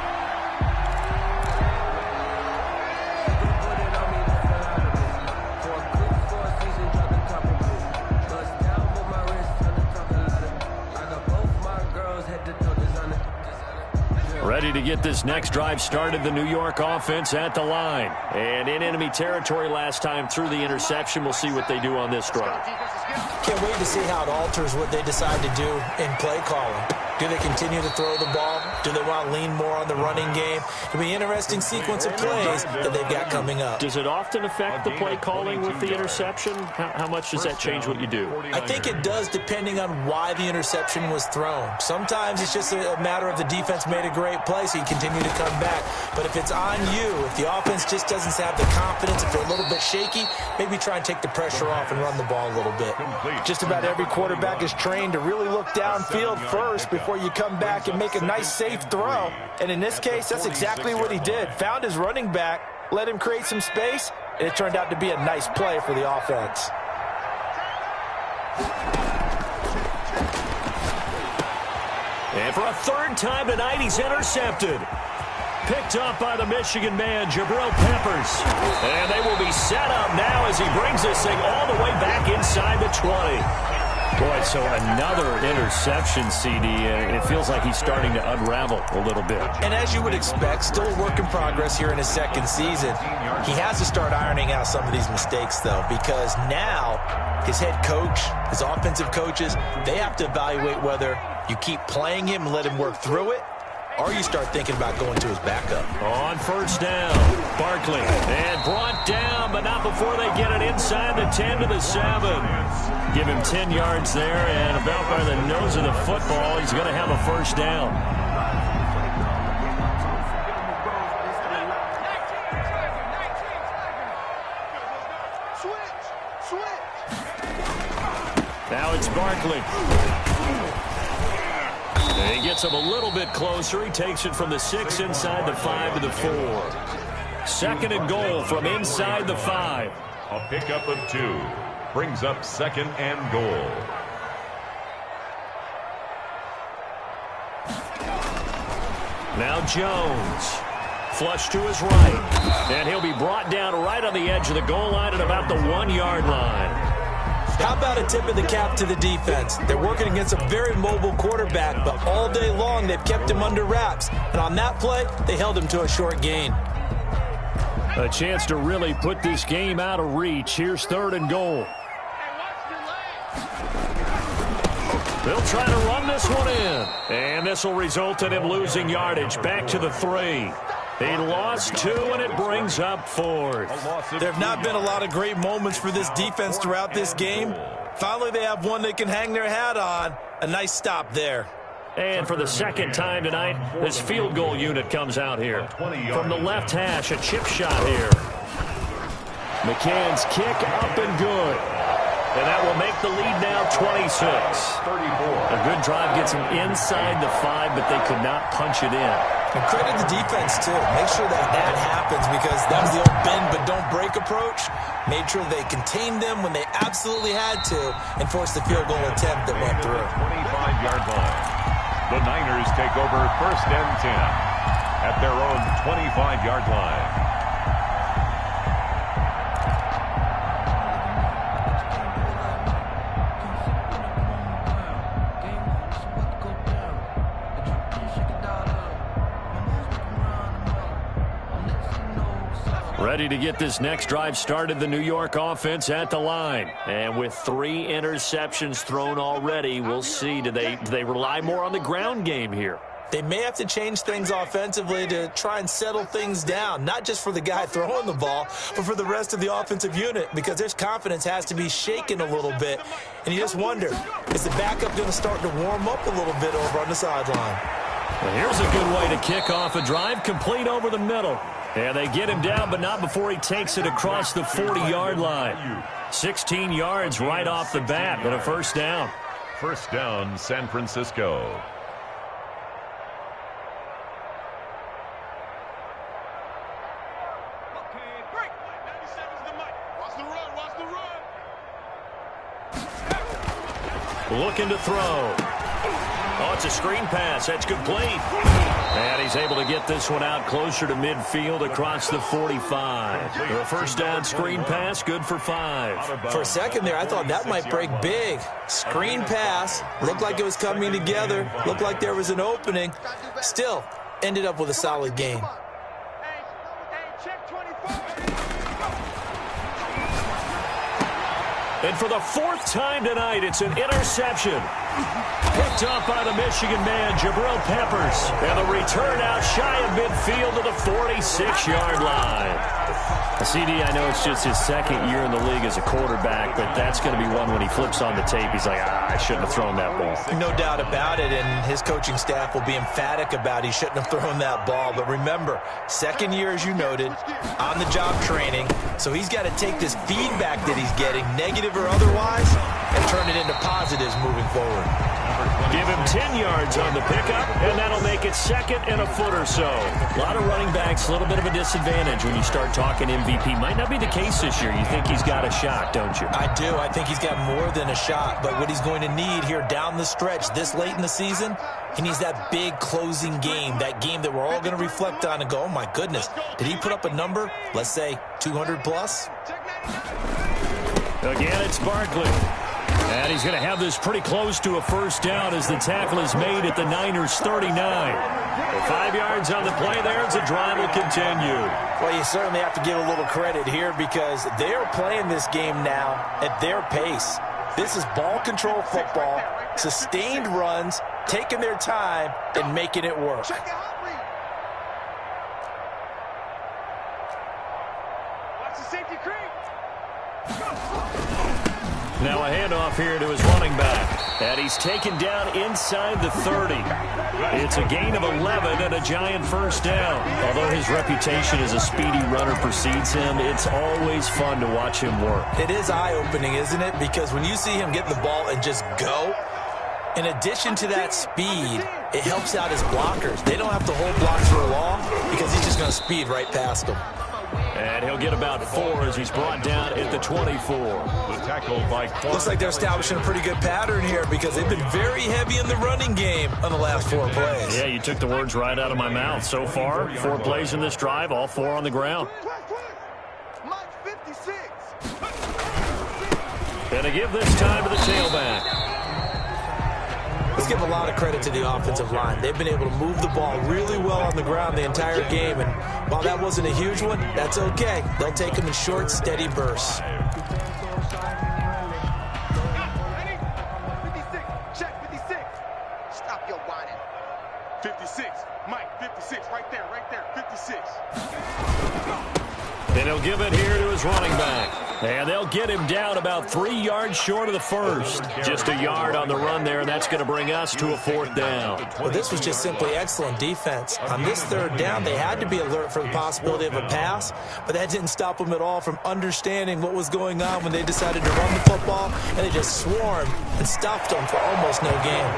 Ready to get this next drive started, the New York offense at the line. And in enemy territory last time through the interception. We'll see what they do on this drive. Can't wait to see how it alters what they decide to do in play calling. Do they continue to throw the ball? Do they want to lean more on the running game? It'll be an interesting sequence of plays that they've got coming up. Does it often affect the play calling with the interception? How much does that change what you do? I think it does, depending on why the interception was thrown. Sometimes it's just a matter of the defense made a great play, so you continue to come back. But if it's on you, if the offense just doesn't have the confidence, if they're a little bit shaky, maybe try and take the pressure off and run the ball a little bit. Just about every quarterback is trained to really look downfield first before you come back and make a nice, safe throw. And in this case, that's exactly what he did. Found his running back, let him create some space, and it turned out to be a nice play for the offense. And for a 3rd time tonight, he's intercepted. Picked up by the Michigan man, Jabril Peppers. And they will be set up now as he brings this thing all the way back inside the 20. Boy, so another interception, CD. It feels like he's starting to unravel a little bit. And as you would expect, still a work in progress here in his 2nd season. He has to start ironing out some of these mistakes, though, because now his head coach, his offensive coaches, they have to evaluate whether you keep playing him and let him work through it, or you start thinking about going to his backup. On 1st down, Barkley. And brought down, but not before they get it inside the 10 to the 7. Give him 10 yards there, and about by the nose of the football, he's going to have a 1st down. Now it's Barkley. He gets him a little bit closer. He takes it from the 6 inside the 5 to the 4. 2nd and goal from inside the 5. A pickup of 2 brings up 2nd and goal. Now Jones. Flush to his right. And he'll be brought down right on the edge of the goal line at about the 1-yard line. How about a tip of the cap to the defense? They're working against a very mobile quarterback, but all day long they've kept him under wraps. And on that play, they held him to a short gain. A chance to really put this game out of reach. Here's 3rd and goal. They'll try to run this one in. And this will result in him losing yardage back to the 3. He lost 2, and it brings up 4th. There have not been a lot of great moments for this defense throughout this game. Finally, they have one they can hang their hat on. A nice stop there. And for the 2nd time tonight, this field goal unit comes out here. From the left hash, a chip shot here. McCann's kick up and good. And that will make the lead now 26. 34. A good drive gets them inside the 5, but they could not punch it in. And credit the defense, too. Make sure that happens because that was the old bend but don't break approach. Made sure they contained them when they absolutely had to and forced the field goal attempt that went through. 25-yard line. The Niners take over 1st and 10 at their own 25-yard line. Ready to get this next drive started, the New York offense at the line. And with 3 interceptions thrown already, we'll see. Do they rely more on the ground game here? They may have to change things offensively to try and settle things down, not just for the guy throwing the ball, but for the rest of the offensive unit, because their confidence has to be shaken a little bit. And you just wonder, is the backup going to start to warm up a little bit over on the sideline? Well, here's a good way to kick off a drive, complete over the middle. And they get him down, but not before he takes it across the 40-yard line. 16 yards right off the bat, and a first down. First down, San Francisco. Okay, break. 97's the mic. Watch the run, watch the run. Looking to throw. Oh, it's a screen pass. That's complete. And he's able to get this one out closer to midfield across the 45. The first down screen pass, good for 5. For a second there, I thought that might break big. Screen pass, looked like it was coming together, looked like there was an opening. Still, ended up with a solid game. Hey, check 24. And for the 4th time tonight, it's an interception. Picked up by the Michigan man, Jabril Peppers. And the return out shy of midfield to the 46-yard line. CD, I know it's just his 2nd year in the league as a quarterback, but that's going to be one when he flips on the tape. He's like, I shouldn't have thrown that ball. No doubt about it, and his coaching staff will be emphatic about he shouldn't have thrown that ball. But remember, 2nd year, as you noted, on-the-job training. So he's got to take this feedback that he's getting, negative or otherwise, and turn it into positives moving forward. Give him 10 yards on the pickup, and that'll make it 2nd and a foot or so. A lot of running backs, a little bit of a disadvantage when you start talking MVP. Might not be the case this year. You think he's got a shot, don't you? I do. I think he's got more than a shot. But what he's going to need here down the stretch this late in the season, he needs that big closing game, that game that we're all going to reflect on and go, oh, my goodness, did he put up a number, let's say 200 plus? Again, it's Barkley. And he's going to have this pretty close to a first down as the tackle is made at the Niners' 39. 5 yards on the play there as the drive will continue. Well, you certainly have to give a little credit here because they're playing this game now at their pace. This is ball control football, sustained runs, taking their time, and making it work. Watch the safety creep. Now a handoff here to his running back. And he's taken down inside the 30. It's a gain of 11 and a giant first down. Although his reputation as a speedy runner precedes him, it's always fun to watch him work. It is eye-opening, isn't it? Because when you see him get the ball and just go, in addition to that speed, it helps out his blockers. They don't have to hold blocks for long because he's just going to speed right past them. And he'll get about 4 as he's brought down at the 24. The tackle by Looks like they're establishing a pretty good pattern here because they've been very heavy in the running game on the last 4 plays. Yeah, you took the words right out of my mouth. So far, 4 plays in this drive, all 4 on the ground. Mike 56. And to give this time to the tailback. Let's give a lot of credit to the offensive line. They've been able to move the ball really well on the ground the entire game. And while that wasn't a huge one, that's okay. They'll take them in short, steady bursts. 56. Check 56. Stop your whining. 56. Mike, 56. Right there, 56. And he'll give it here to his running back. And they'll get him down about 3 yards short of the first. Just a yard on the run there, and that's going to bring us to a 4th down. Well, this was just simply excellent defense. On this 3rd down, they had to be alert for the possibility of a pass, but that didn't stop them at all from understanding what was going on when they decided to run the football, and they just swarmed and stuffed them for almost no gain.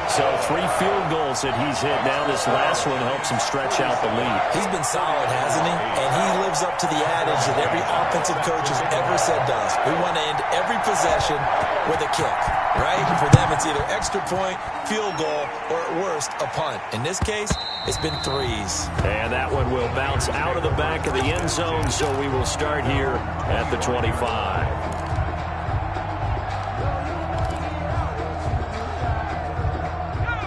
So 3 field goals that he's hit now. This last one helps him stretch out the lead. He's been solid, hasn't he? And he lives up to the adage that every offensive coach has ever said to us. We want to end every possession with a kick, right? For them, it's either extra point, field goal, or at worst, a punt. In this case, it's been 3s. And that one will bounce out of the back of the end zone, so we will start here at the 25.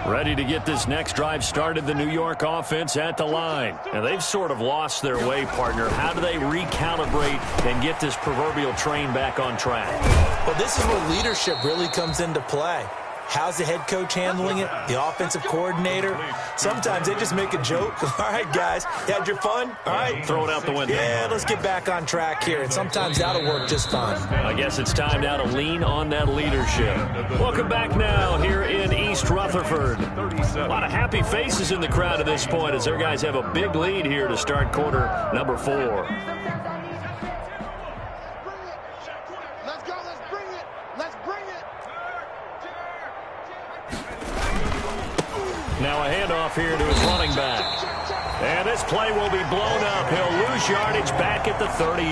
Ready to get this next drive started, the New York offense at the line. And they've sort of lost their way, partner. How do they recalibrate and get this proverbial train back on track? Well, this is where leadership really comes into play. How's the head coach handling it? The offensive coordinator? Sometimes they just make a joke. All right, guys, you had your fun? All right. Throw it out the window. Yeah, let's get back on track here. And sometimes that'll work just fine. I guess it's time now to lean on that leadership. Welcome back now here in East Rutherford. A lot of happy faces in the crowd at this point as their guys have a big lead here to start quarter number 4. Now a handoff here to his running back. And this play will be blown up. He'll lose yardage back at the 38.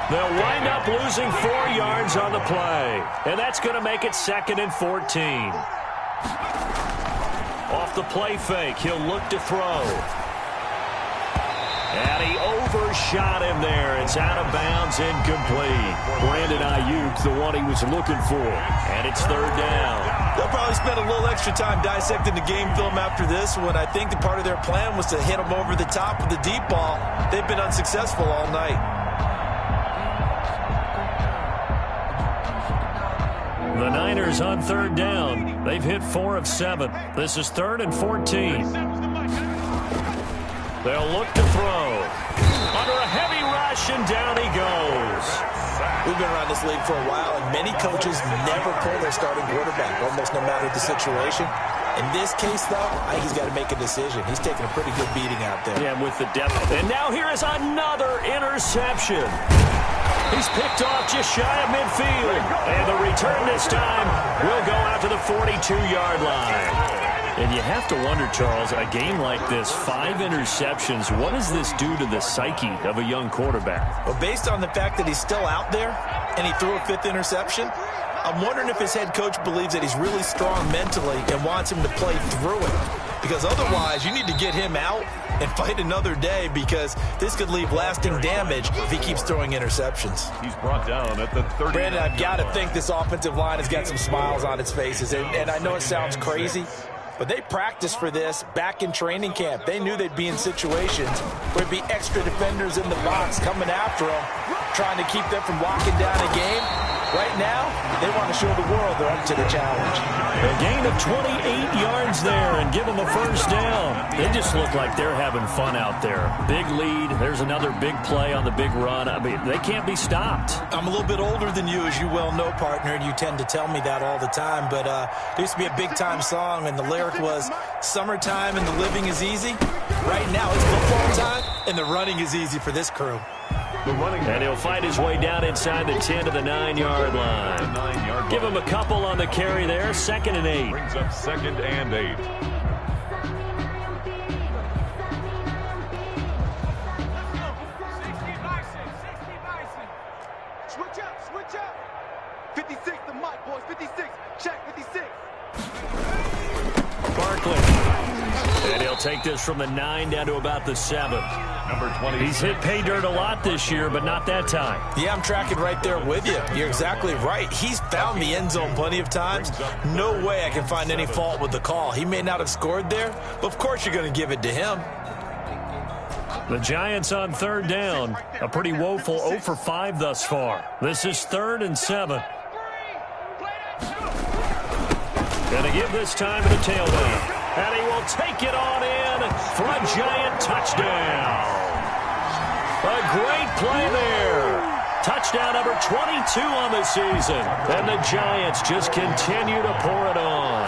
They'll wind up losing 4 yards on the play. And that's going to make it 2nd and 14. Off the play fake, he'll look to throw. And he overshot him there. It's out of bounds, incomplete. Brandon Ayuk, the one he was looking for. And it's 3rd down. They'll probably spend a little extra time dissecting the game film after this one. I think the part of their plan was to hit him over the top with the deep ball. They've been unsuccessful all night. The Niners on 3rd down. They've hit 4 of 7. This is 3rd and 14. They'll look to throw. Under a heavy rush, and down he goes. We've been around this league for a while, and many coaches never pull their starting quarterback, almost no matter the situation. In this case, though, I think he's got to make a decision. He's taking a pretty good beating out there. Yeah, with the depth. And now here is another interception. He's picked off just shy of midfield. And the return this time will go out to the 42-yard line. And you have to wonder, Charles, a game like this, 5 interceptions, what does this do to the psyche of a young quarterback? Well, based on the fact that he's still out there and he threw a 5th interception, I'm wondering if his head coach believes that he's really strong mentally and wants him to play through it. Because otherwise, you need to get him out and fight another day, because this could leave lasting damage if he keeps throwing interceptions. He's brought down at the 30. Brandon, I've got to think this offensive line has got some smiles on its faces. And I know it sounds crazy, but they practiced for this back in training camp. They knew they'd be in situations where there'd be extra defenders in the box coming after them, trying to keep them from locking down a game. Right now, they want to show the world they're up to the challenge. A gain of 28 yards there and give them a 1st down. They just look like they're having fun out there. Big lead. There's another big play on the big run. I mean, they can't be stopped. I'm a little bit older than you, as you well know, partner, and you tend to tell me that all the time. But there used to be a big-time song, and the lyric was, "Summertime and the living is easy." Right now, it's football time, and the running is easy for this crew. And he'll fight his way down inside the 10 to the 9-yard line. Give him a couple on the carry there. 2nd and 8. Brings up 2nd and 8. Switch up. 56, the mic, boys. 56. Check 56. Barkley. And he'll take this from the 9 down to about the 7. Number 20. He's hit pay dirt a lot this year, but not that time. Yeah, I'm tracking right there with you. You're exactly right. He's found the end zone plenty of times. No way I can find any fault with the call. He may not have scored there, but of course you're going to give it to him. The Giants on 3rd down. A pretty woeful 0 for 5 thus far. This is 3rd and 7. Gonna give this time to the tailback. And he will take it on in for a Giant touchdown. A great play there. Touchdown number 22 on the season. And the Giants just continue to pour it on.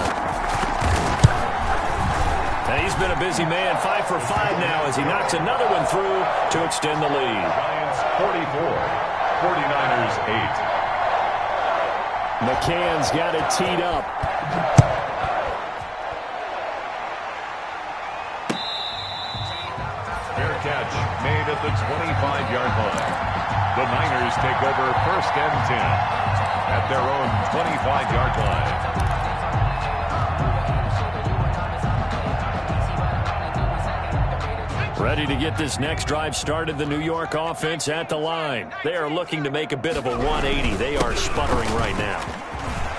And he's been a busy man, 5 for 5 now as he knocks another one through to extend the lead. Giants 44, 49ers 8. McCann's got it teed up. Fair catch made at the 25-yard line. The Niners take over first and 10 at their own 25-yard line. Ready to get this next drive started, the New York offense at the line. They are looking to make a bit of a 180. They are sputtering right now.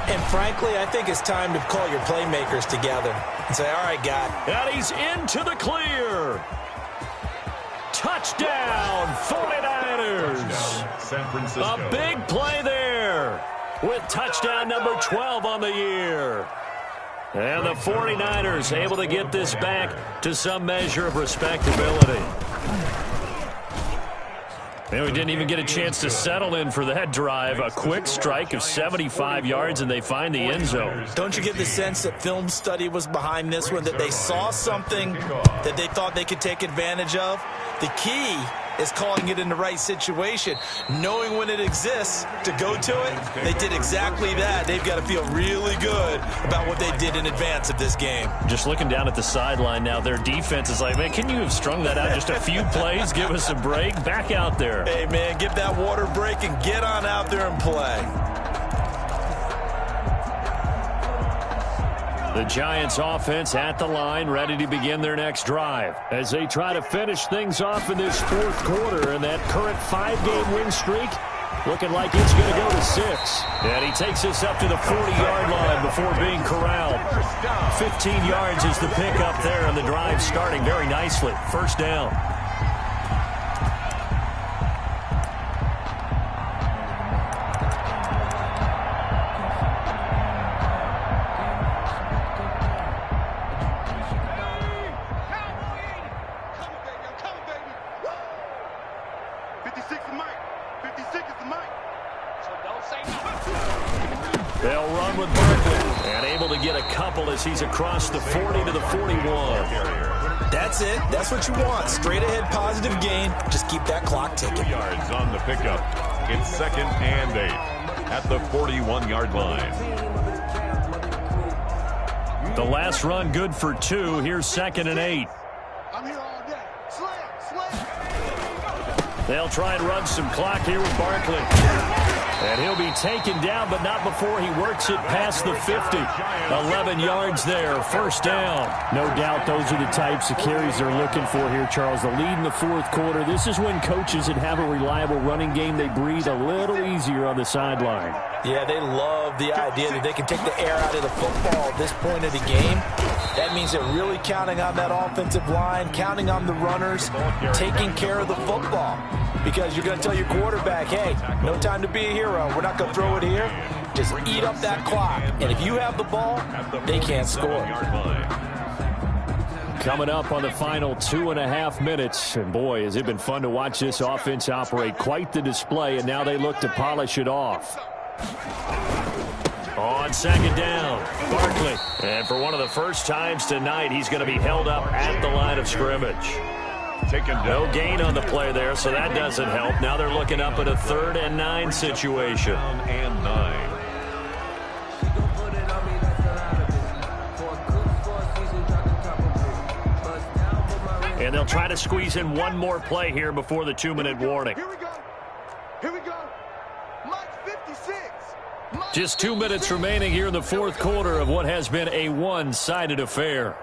And frankly, I think it's time to call your playmakers together and say, all right, God. And he's into the clear. Touchdown, 49ers. San Francisco. A big play there with touchdown number 12 on the year. And the 49ers able to get this back to some measure of respectability. And we didn't even get a chance to settle in for that drive. A quick strike of 75 yards, and they find the end zone. Don't you get the sense that film study was behind this one, that they saw something that they thought they could take advantage of? The key is calling it in the right situation, knowing when it exists to go to it. They did exactly that. They've got to feel really good about what they did in advance of this game. Just looking down at the sideline now, their defense is like, man, can you have strung that out just a few plays? Give us a break. Back out there. Hey, man, give that water break and get on out there and play. The Giants offense at the line, ready to begin their next drive as they try to finish things off in this fourth quarter. And that current 5-game win streak looking like it's going to go to 6. And he takes us up to the 40-yard line before being corralled. 15 yards is the pickup there, and the drive starting very nicely. First down. They'll run with Barkley, and able to get a couple as he's across the 40 to the 41. That's it. That's what you want. Straight ahead positive gain. Just keep that clock ticking. Yards on the pickup. It's 2nd and 8 at the 41-yard line. The last run good for 2. Here's 2nd and 8. I'm here all day. Slam, slam. They'll try and run some clock here with Barkley. And he'll be taken down, but not before he works it past the 50. 11 yards there, first down. No doubt those are the types of carries they're looking for here, Charles. The lead in the fourth quarter. This is when coaches that have a reliable running game, they breathe a little easier on the sideline. Yeah, they love the idea that they can take the air out of the football at this point of the game. That means they're really counting on that offensive line, counting on the runners, taking care of the football. Because you're going to tell your quarterback, hey, no time to be a hero. We're not going to throw it here. Just eat up that clock. And if you have the ball, they can't score. Coming up on the final 2.5 minutes. And boy, has it been fun to watch this offense operate. Quite the display, and now they look to polish it off. On second down, Barkley. And for one of the first times tonight, he's going to be held up at the line of scrimmage. No gain on the play there, so that doesn't help. Now they're looking up at a 3rd and 9 situation. And 9. And they'll try to squeeze in one more play here before the 2-minute warning. Here we go. Here we go. Mike 56. Just 2 minutes remaining here in the fourth quarter of what has been a one-sided affair.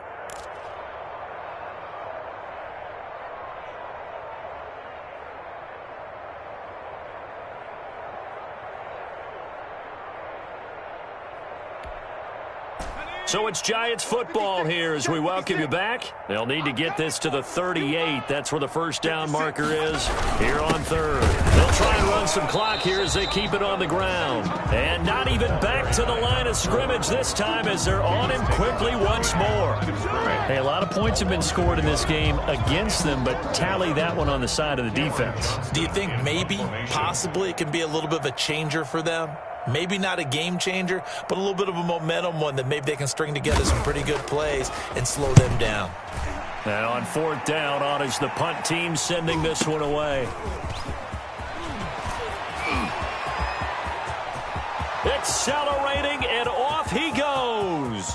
So it's Giants football here as we welcome you back. They'll need to get this to the 38. That's where the first down marker is here on third. They'll try and run some clock here as they keep it on the ground. And not even back to the line of scrimmage this time as they're on him quickly once more. Hey, a lot of points have been scored in this game against them, but tally that one on the side of the defense. Do you think maybe, possibly, it can be a little bit of a changer for them? Maybe not a game changer, but a little bit of a momentum one that maybe they can string together some pretty good plays and slow them down. And on fourth down, on is the punt team sending this one away. Accelerating, and off he goes.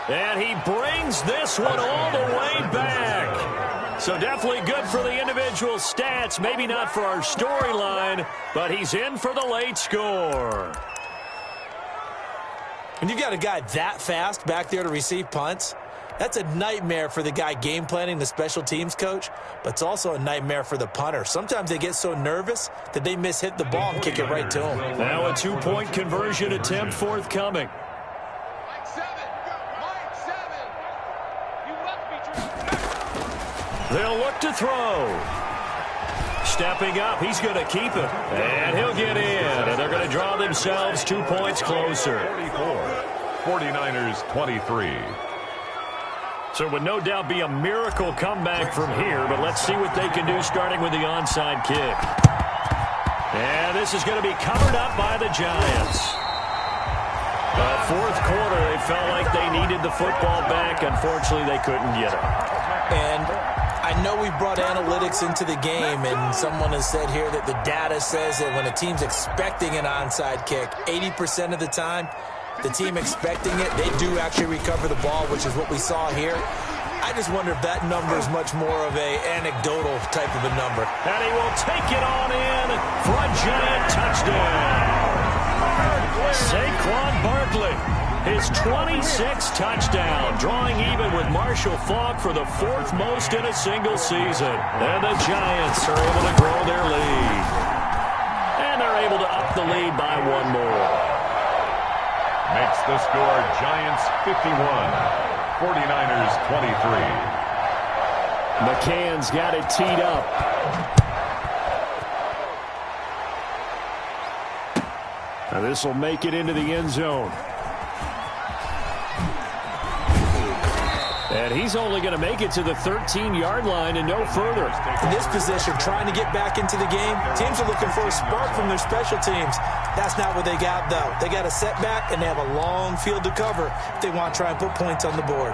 And he brings this one all the way back. So definitely good for the individual stats. Maybe not for our storyline, but he's in for the late score. When you've got a guy that fast back there to receive punts, that's a nightmare for the guy game planning, the special teams coach, but it's also a nightmare for the punter. Sometimes they get so nervous that they hit the ball and kick it right to him. Now a two-point conversion attempt forthcoming. They'll look to throw. Stepping up, he's going to keep it. And he'll get in. And they're going to draw themselves 2 points closer. 49ers 23. So it would no doubt be a miracle comeback from here, but let's see what they can do starting with the onside kick. And this is going to be covered up by the Giants. Fourth quarter, they felt like they needed the football back. Unfortunately, they couldn't get it. And I know we've brought analytics into the game, and someone has said here that the data says that when a team's expecting an onside kick, 80% of the time, the team expecting it, they do actually recover the ball, which is what we saw here. I just wonder if that number is much more of a anecdotal type of a number. And he will take it on in for a Giant touchdown. Saquon Barkley, his 26th touchdown, drawing even with Marshall Faulk for the fourth most in a single season. And the Giants are able to grow their lead. And they're able to up the lead by one more. Makes the score Giants 51, 49ers 23. McCann's got it teed up. Now this will make it into the end zone. And he's only going to make it to the 13-yard line and no further. In this position, trying to get back into the game, teams are looking for a spark from their special teams. That's not what they got, though. They got a setback, and they have a long field to cover if they want to try and put points on the board.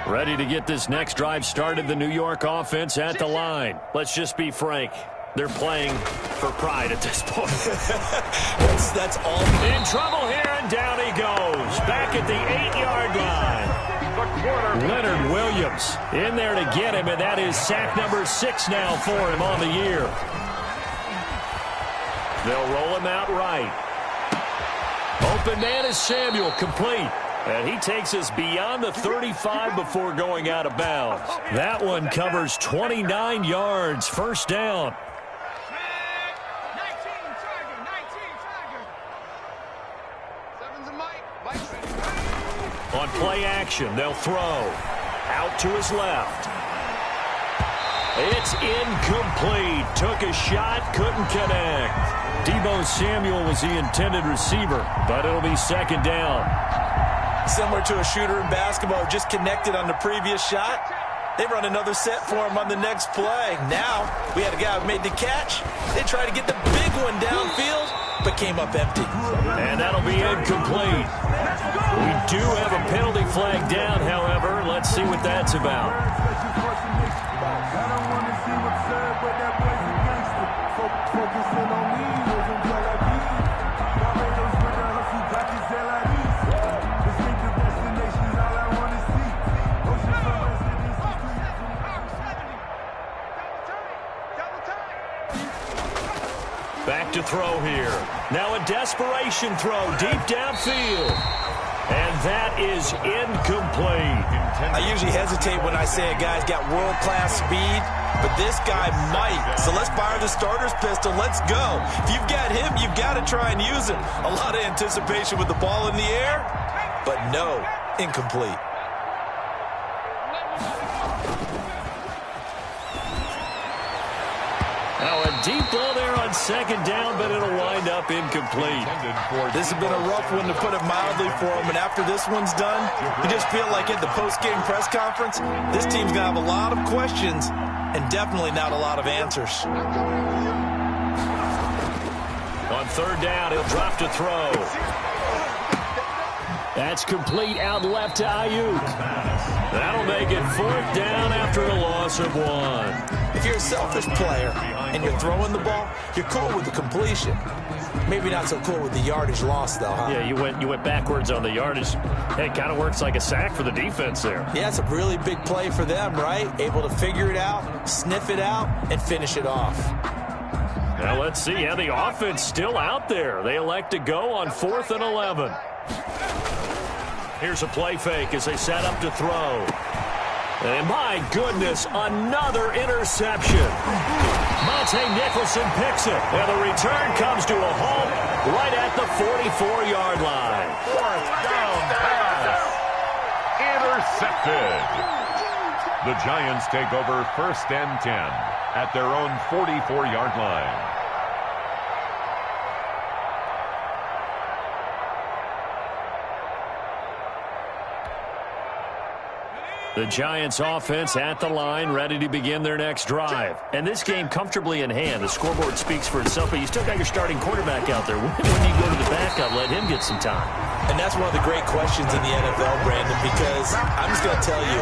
Ready to get this next drive started, the New York offense at the line. Let's just be frank. They're playing for pride at this point. that's all. In trouble here, and down he goes. Back at the 8-yard line. Leonard Williams in there to get him, and that is sack number 6 now for him on the year. They'll roll him out right. Open man is Samuel, complete. And he takes us beyond the 35 before going out of bounds. That one covers 29 yards, first down. On play action, they'll throw. Out to his left. It's incomplete. Took a shot, couldn't connect. Deebo Samuel was the intended receiver, but it'll be second down. Similar to a shooter in basketball, just connected on the previous shot. They run another set for him on the next play. Now, we had a guy who made the catch. They tried to get the big one downfield, but came up empty. And that'll be incomplete. We do have a penalty flag down, however. Let's see what that's about. Back to throw here. Now a desperation throw deep downfield. And that is incomplete. I usually hesitate when I say a guy's got world-class speed, but this guy might. So let's fire the starter's pistol. Let's go. If you've got him, you've got to try and use him. A lot of anticipation with the ball in the air, but no, incomplete. Now a deep ball there on second down, but it'll wind up incomplete. This has been a rough one, to put it mildly, for him. And after this one's done, you just feel like at the post-game press conference, this team's going to have a lot of questions and definitely not a lot of answers. On third down, he'll drop to throw. That's complete out left to Ayuk. That'll make it fourth down after a loss of 1. If you're a selfish player and you're throwing the ball, you're cool with the completion. Maybe not so cool with the yardage loss, though, huh? Yeah, you went backwards on the yardage. Hey, it kind of works like a sack for the defense there. Yeah, it's a really big play for them, right? Able to figure it out, sniff it out, and finish it off. Now let's see how the offense still out there. They elect to go on 4th and 11. Here's a play fake as they set up to throw. And my goodness, another interception. Monte Nicholson picks it. And the return comes to a halt right at the 44-yard line. Fourth down pass. Intercepted. The Giants take over 1st and 10 at their own 44-yard line. The Giants offense at the line, ready to begin their next drive. And this game comfortably in hand. The scoreboard speaks for itself, but you still got your starting quarterback out there. When do you go to the backup? Let him get some time. And that's one of the great questions in the NFL, Brandon, because I'm just going to tell you,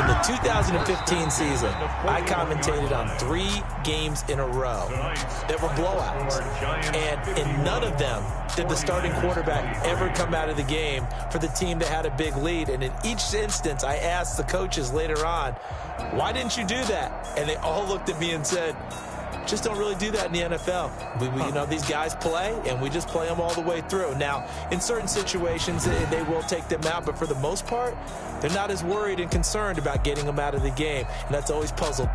in the 2015 season, I commentated on 3 games in a row that were blowouts. And in none of them did the starting quarterback ever come out of the game for the team that had a big lead. And in each instance, I asked the coaches later on, why didn't you do that? And they all looked at me and said, just don't really do that in the NFL. You know, these guys play, and we just play them all the way through. Now, in certain situations, they will take them out, but for the most part, they're not as worried and concerned about getting them out of the game, and that's always puzzled.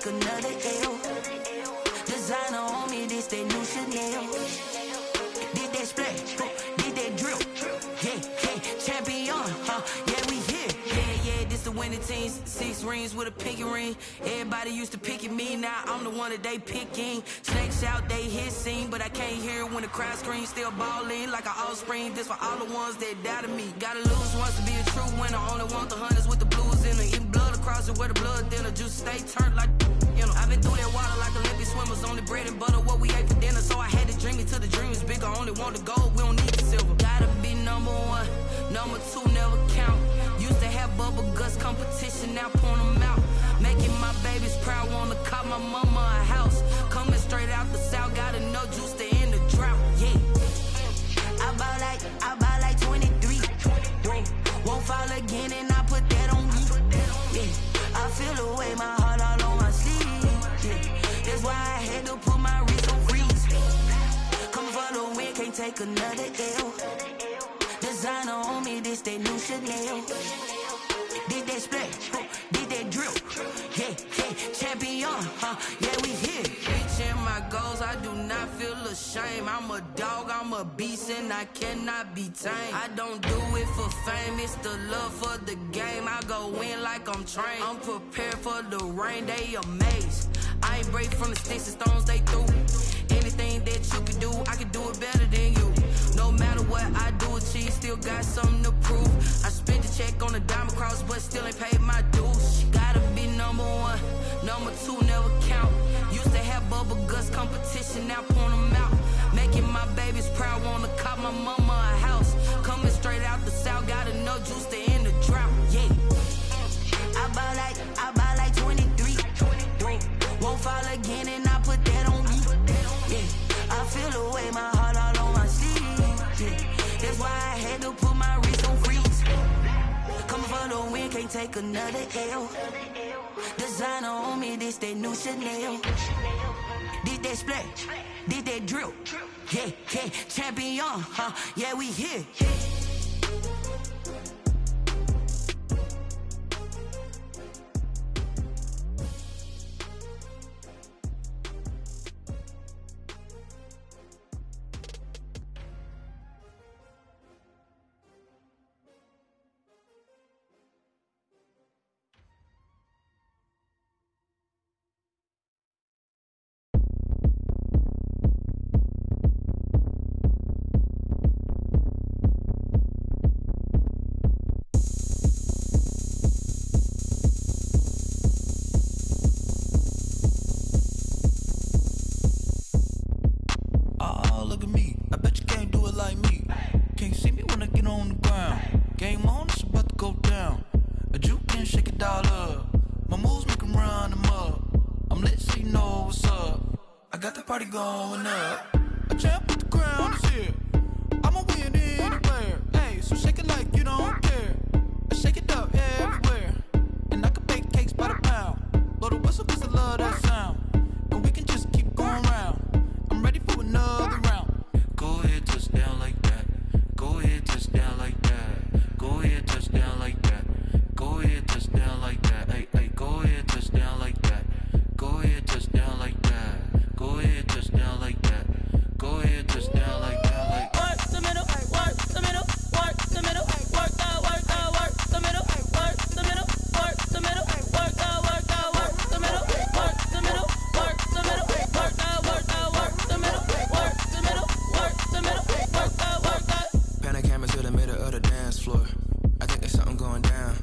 take another L. Designer on me, this that new Chanel. Did that splash, did that drill. Yeah, champion, yeah, we here. Yeah, this the winning teams. 6 rings with a pinky ring. Everybody used to pick at me, now I'm the one that they picking. Snakes out, they hit scene, but I can't hear when the crowd screams. Still balling like an offspring. This for all the ones that doubted me. Gotta lose once to be a true winner. Only want the hunters with the blues in it. Eating blood across it where the blood dinner. Juice stay turned like, you know. I've been through that water like Olympic swimmers. Only bread and butter, what we ate for dinner. So I had to dream it till the dream is bigger. Only want the gold, we don't need the silver. Gotta be number 1, number 2 never count. Used to have bubble guts competition, now point them out. Making my babies proud, wanna call my mama a house. Coming straight out the south, gotta know juice to end the drought. Yeah, I bought like 23. Won't fall again, and I put that on me. Yeah, I feel the way, my heart all on my sleeve. Yeah, that's why I had to put my wrist on freeze. Coming for the win, can't take another L. Designer on me, this that new Chanel. Did that splash, did that drill. Yeah, champion, yeah, we here. Reaching my goals, I do not feel ashamed. I'm a dog, I'm a beast, and I cannot be tamed. I don't do it for fame, it's the love for the game. I go in like I'm trained. I'm prepared for the rain, they amazed. I ain't break from the sticks and stones they threw. Anything that you can do, I can do it better than you. No matter what I do, achieve, still got something to prove. I spent the check on the diamond cross, but still ain't paid my dues. Gotta be number 1, number 2 never count. Used to have bubble guts competition, now point them out. Making my babies proud, wanna call my mama a house. Coming straight out the south, gotta know juice to end the drought. Yeah, I bought like 23. Won't fall again, and I put that on me. Yeah, I feel the way, my heart all on my sleeve. Yeah, that's why I had to put my wrist on freeze. Coming for the win, can't take another L. Designer on me, this that new Chanel. Did that splash, did that drill. Yeah, champion, yeah, we here. Party going up. A champ with the crown is here. I'ma win anywhere. Hey, so shake it like you don't care. I shake it up everywhere. And I can bake cakes by the pound. Blow the whistle 'cause I love that sound. And we can just keep going round. I'm ready for another round. Go ahead, touch down like that. Go ahead, touch down like that. Go ahead, touch down like that. Go ahead, touch down like that. Hey, go ahead, touch down like that. Go ahead, touch down like that. Go ahead, touch down like that. Go ahead, touch down like that. Like work the middle, work the middle, work the middle, work the middle, work the middle, work the middle, work the middle, work the middle, work the middle, work the middle, work the middle, work the middle, work the. Pan the camera to the middle of the dance floor. I think there's something going down.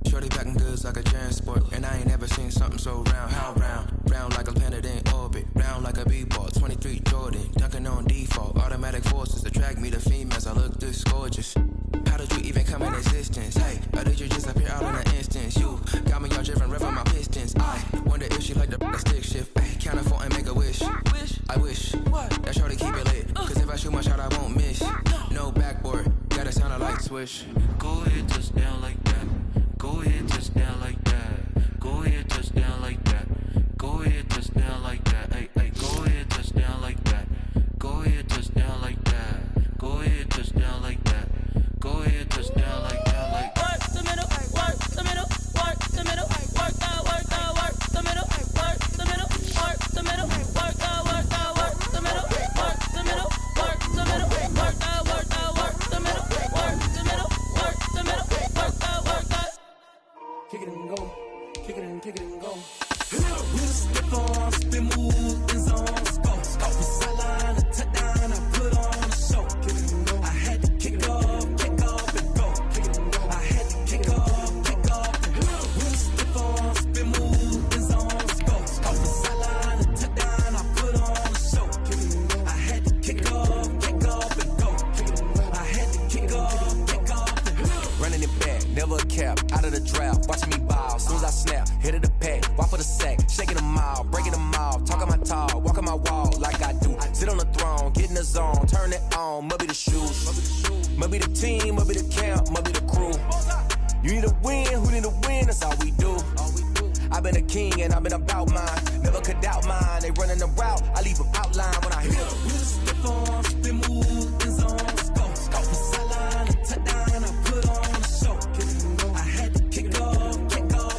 Shorty packing goods like a transport, and I ain't never seen something so round. How round? Round like a planet in orbit, round like a b-ball. 23 Jordan, dunking on default. Automatic forces attract me to females. I look this gorgeous. How did you even come in existence? Hey, or did you just appear all in an instance? You got me all driven, revving my pistons. I wonder if she like the stick shift. Hey, count it 4 and make a wish. I wish that shorty keep it lit. 'Cause if I shoot my shot, I won't miss. No backboard, gotta sound a light switch. Go ahead, touch down like that. Go ahead, touch down like that. Go ahead, touch down like that. Go ahead, touch down like that. Hey, go ahead, touch down like that. Go ahead, touch down like that. Go ahead, touch down like that. Go ahead, touch down like that. Like work the middle, work the middle, work the middle, work the middle, work kick it and go. Kick it and go. With a stiff arm, spin move, in zone, score. Off the sideline, a touchdown, I put on a show. Kick it and go. I had to kick off and go. Kick it and go. I had to kick off and go. With a stiff arm, spin move, in zone, score. Off the sideline, a touchdown, I put on a show. Kick it and go. I had to kick off and go. Kick it and go. I had to kick off and go. Running it back, never a cap, out of the draft, watching me ball. Soon as I snap, hit of the pack, walk for the sack, shaking them all, breaking them all, talking my talk, walking my wall like I do. Sit on the throne, get in the zone, turn it on, must be the shoes, must be the team, must be the camp, must be the crew. You need a win, who need a win, that's all we do. I've been a king and I've been about mine, never could doubt mine. They running the route, I leave them outline when I hit them. With a stiff arm, spin move, in zone, score. Off the sideline, a touchdown, I put on a show. Kick it and go. I had to kick off and go.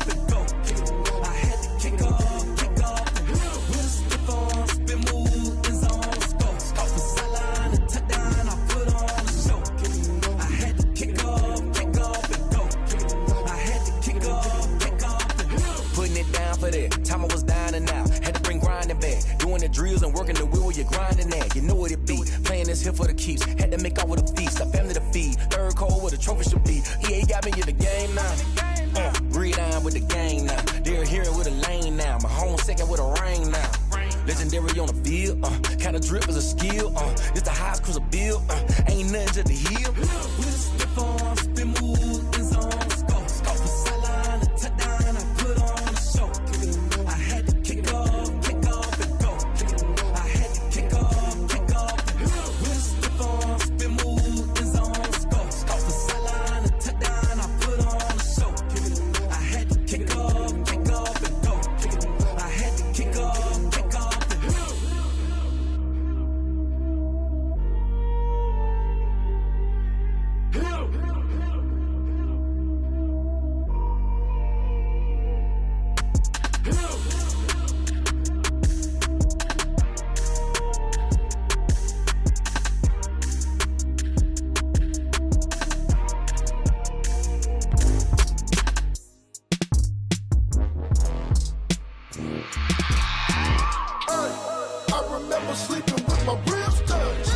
Kick it and go. I had to kick off and go. With a stiff arm, spin move, in zone, score. Off the sideline, a touchdown, I put on a show. Kick it and go. I had to kick off and go. Kick it and go. I had to kick off and go. Putting it down for that, time I was down and out. Had to bring grinding back, doing the drills and working the wheel where you're grinding at. You know what it be, playing this here for the keeps. Had to make off with a feast, a family to feed. Third cold where the trophy should be. EA got me in the game now. Breathe on with the game now. They're here with a lane now. My home second with a rain now. Legendary on the field, kinda drip is a skill. It's the highest cruiser bill, ain't nothing to the heel. With a stiff arm, spin move, in zone, score. Off the sideline, a touchdown, I put on a show. Kick it and go. I had to kick off and go. Kick it and go. I had to kick off and go. With a stiff arm, spin move, in zone, score. Off the sideline, a touchdown, I put on a show. Kick it and go. I had to kick off and go. Kick it and go. I had to kick off and go. I remember sleeping with my ribs touched.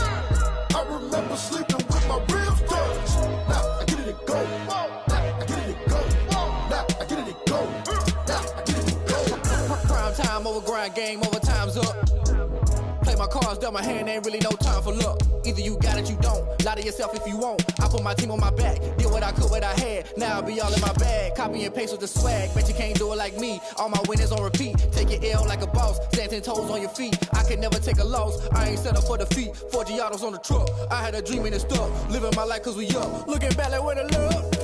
I remember sleeping with my ribs touched. Now I get it and go. Now I get it and go. Now I get it and go. Now I get it and go. Prime time over grind game, over time's up. Play my cards, dealt my hand, ain't really no time for luck. Either you got it, you don't. Lie to yourself if you won't. I put my team on my back, did what I could, what I had. Now I'll be all in my bag. Copy and paste with the swag. Bet you can't do it like me. All my winners on repeat. Take your L like a boss. Stand 10 toes on your feet. I can never take a loss. I ain't set up for defeat. 4 Giottos on the truck. I had a dream and it's stuck. Living my life cause we up. Looking back like where the love.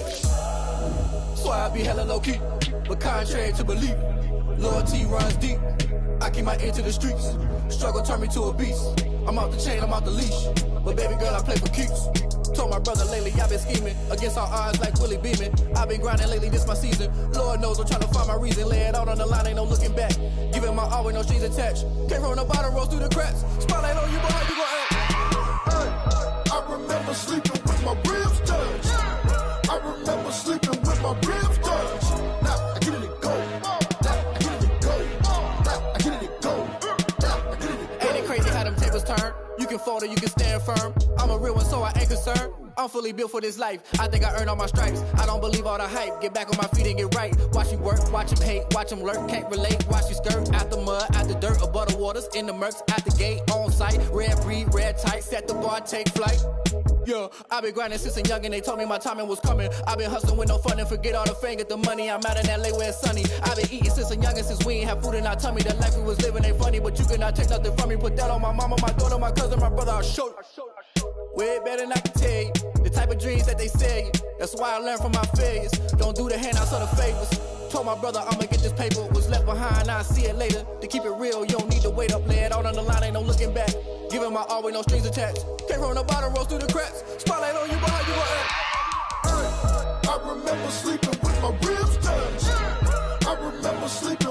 So I be hella low key. But contrary to belief, loyalty runs deep. I keep my ear to the streets. Struggle turned me to a beast. I'm off the chain, I'm off the leash. But baby girl, I play for keeps. Told my brother lately, I've been scheming. Against all odds like Willie Beeman. I've been grinding lately, this my season. Lord knows I'm trying to find my reason. Lay it out on the line, ain't no looking back. Giving my all with no strings attached. Came from the bottom, rose through the cracks. Spotlight on you, boy, how you gon' act? I remember sleeping with my ribs touched. I remember sleeping with my ribs touched. Now I get it and go. Now I get it and go. Now I get it and go. Now I get it and go. Ain't it crazy how them tables turn? You can fold or you can stand firm. I'm a real one, so I ain't concerned. I'm fully built for this life. I think I earned all my stripes. I don't believe all the hype. Get back on my feet and get right. Watch you work, watch him hate, watch him lurk. Can't relate, watch you skirt. Out the mud, out the dirt, above the waters, in the murks, at the gate, on site. Red breed, red tight, set the bar, take flight. Yeah, I've been grinding since a young and they told me my timing was coming. I've been hustling with no fun and forget all the fame, get the money. I'm out in LA where it's sunny. I've been eating since a young and since we ain't have food in our tummy. The life we was living ain't funny, but you cannot take nothing from me. Put that on my mama, my daughter, my cousin, my brother, I'll show you. Way better than I can tell you. The type of dreams that they sell you. That's why I learned from my failures. Don't do the handouts or the favors. Told my brother I'ma get this paper. Was left behind, I'll see it later. To keep it real, you don't need to wait up. Lay it out on the line, ain't no looking back. Giving my all with no strings attached. Came from the bottom, rose through the cracks. Spotlight on you, boy, how you gon' act? I remember sleeping with my ribs touched. I remember sleeping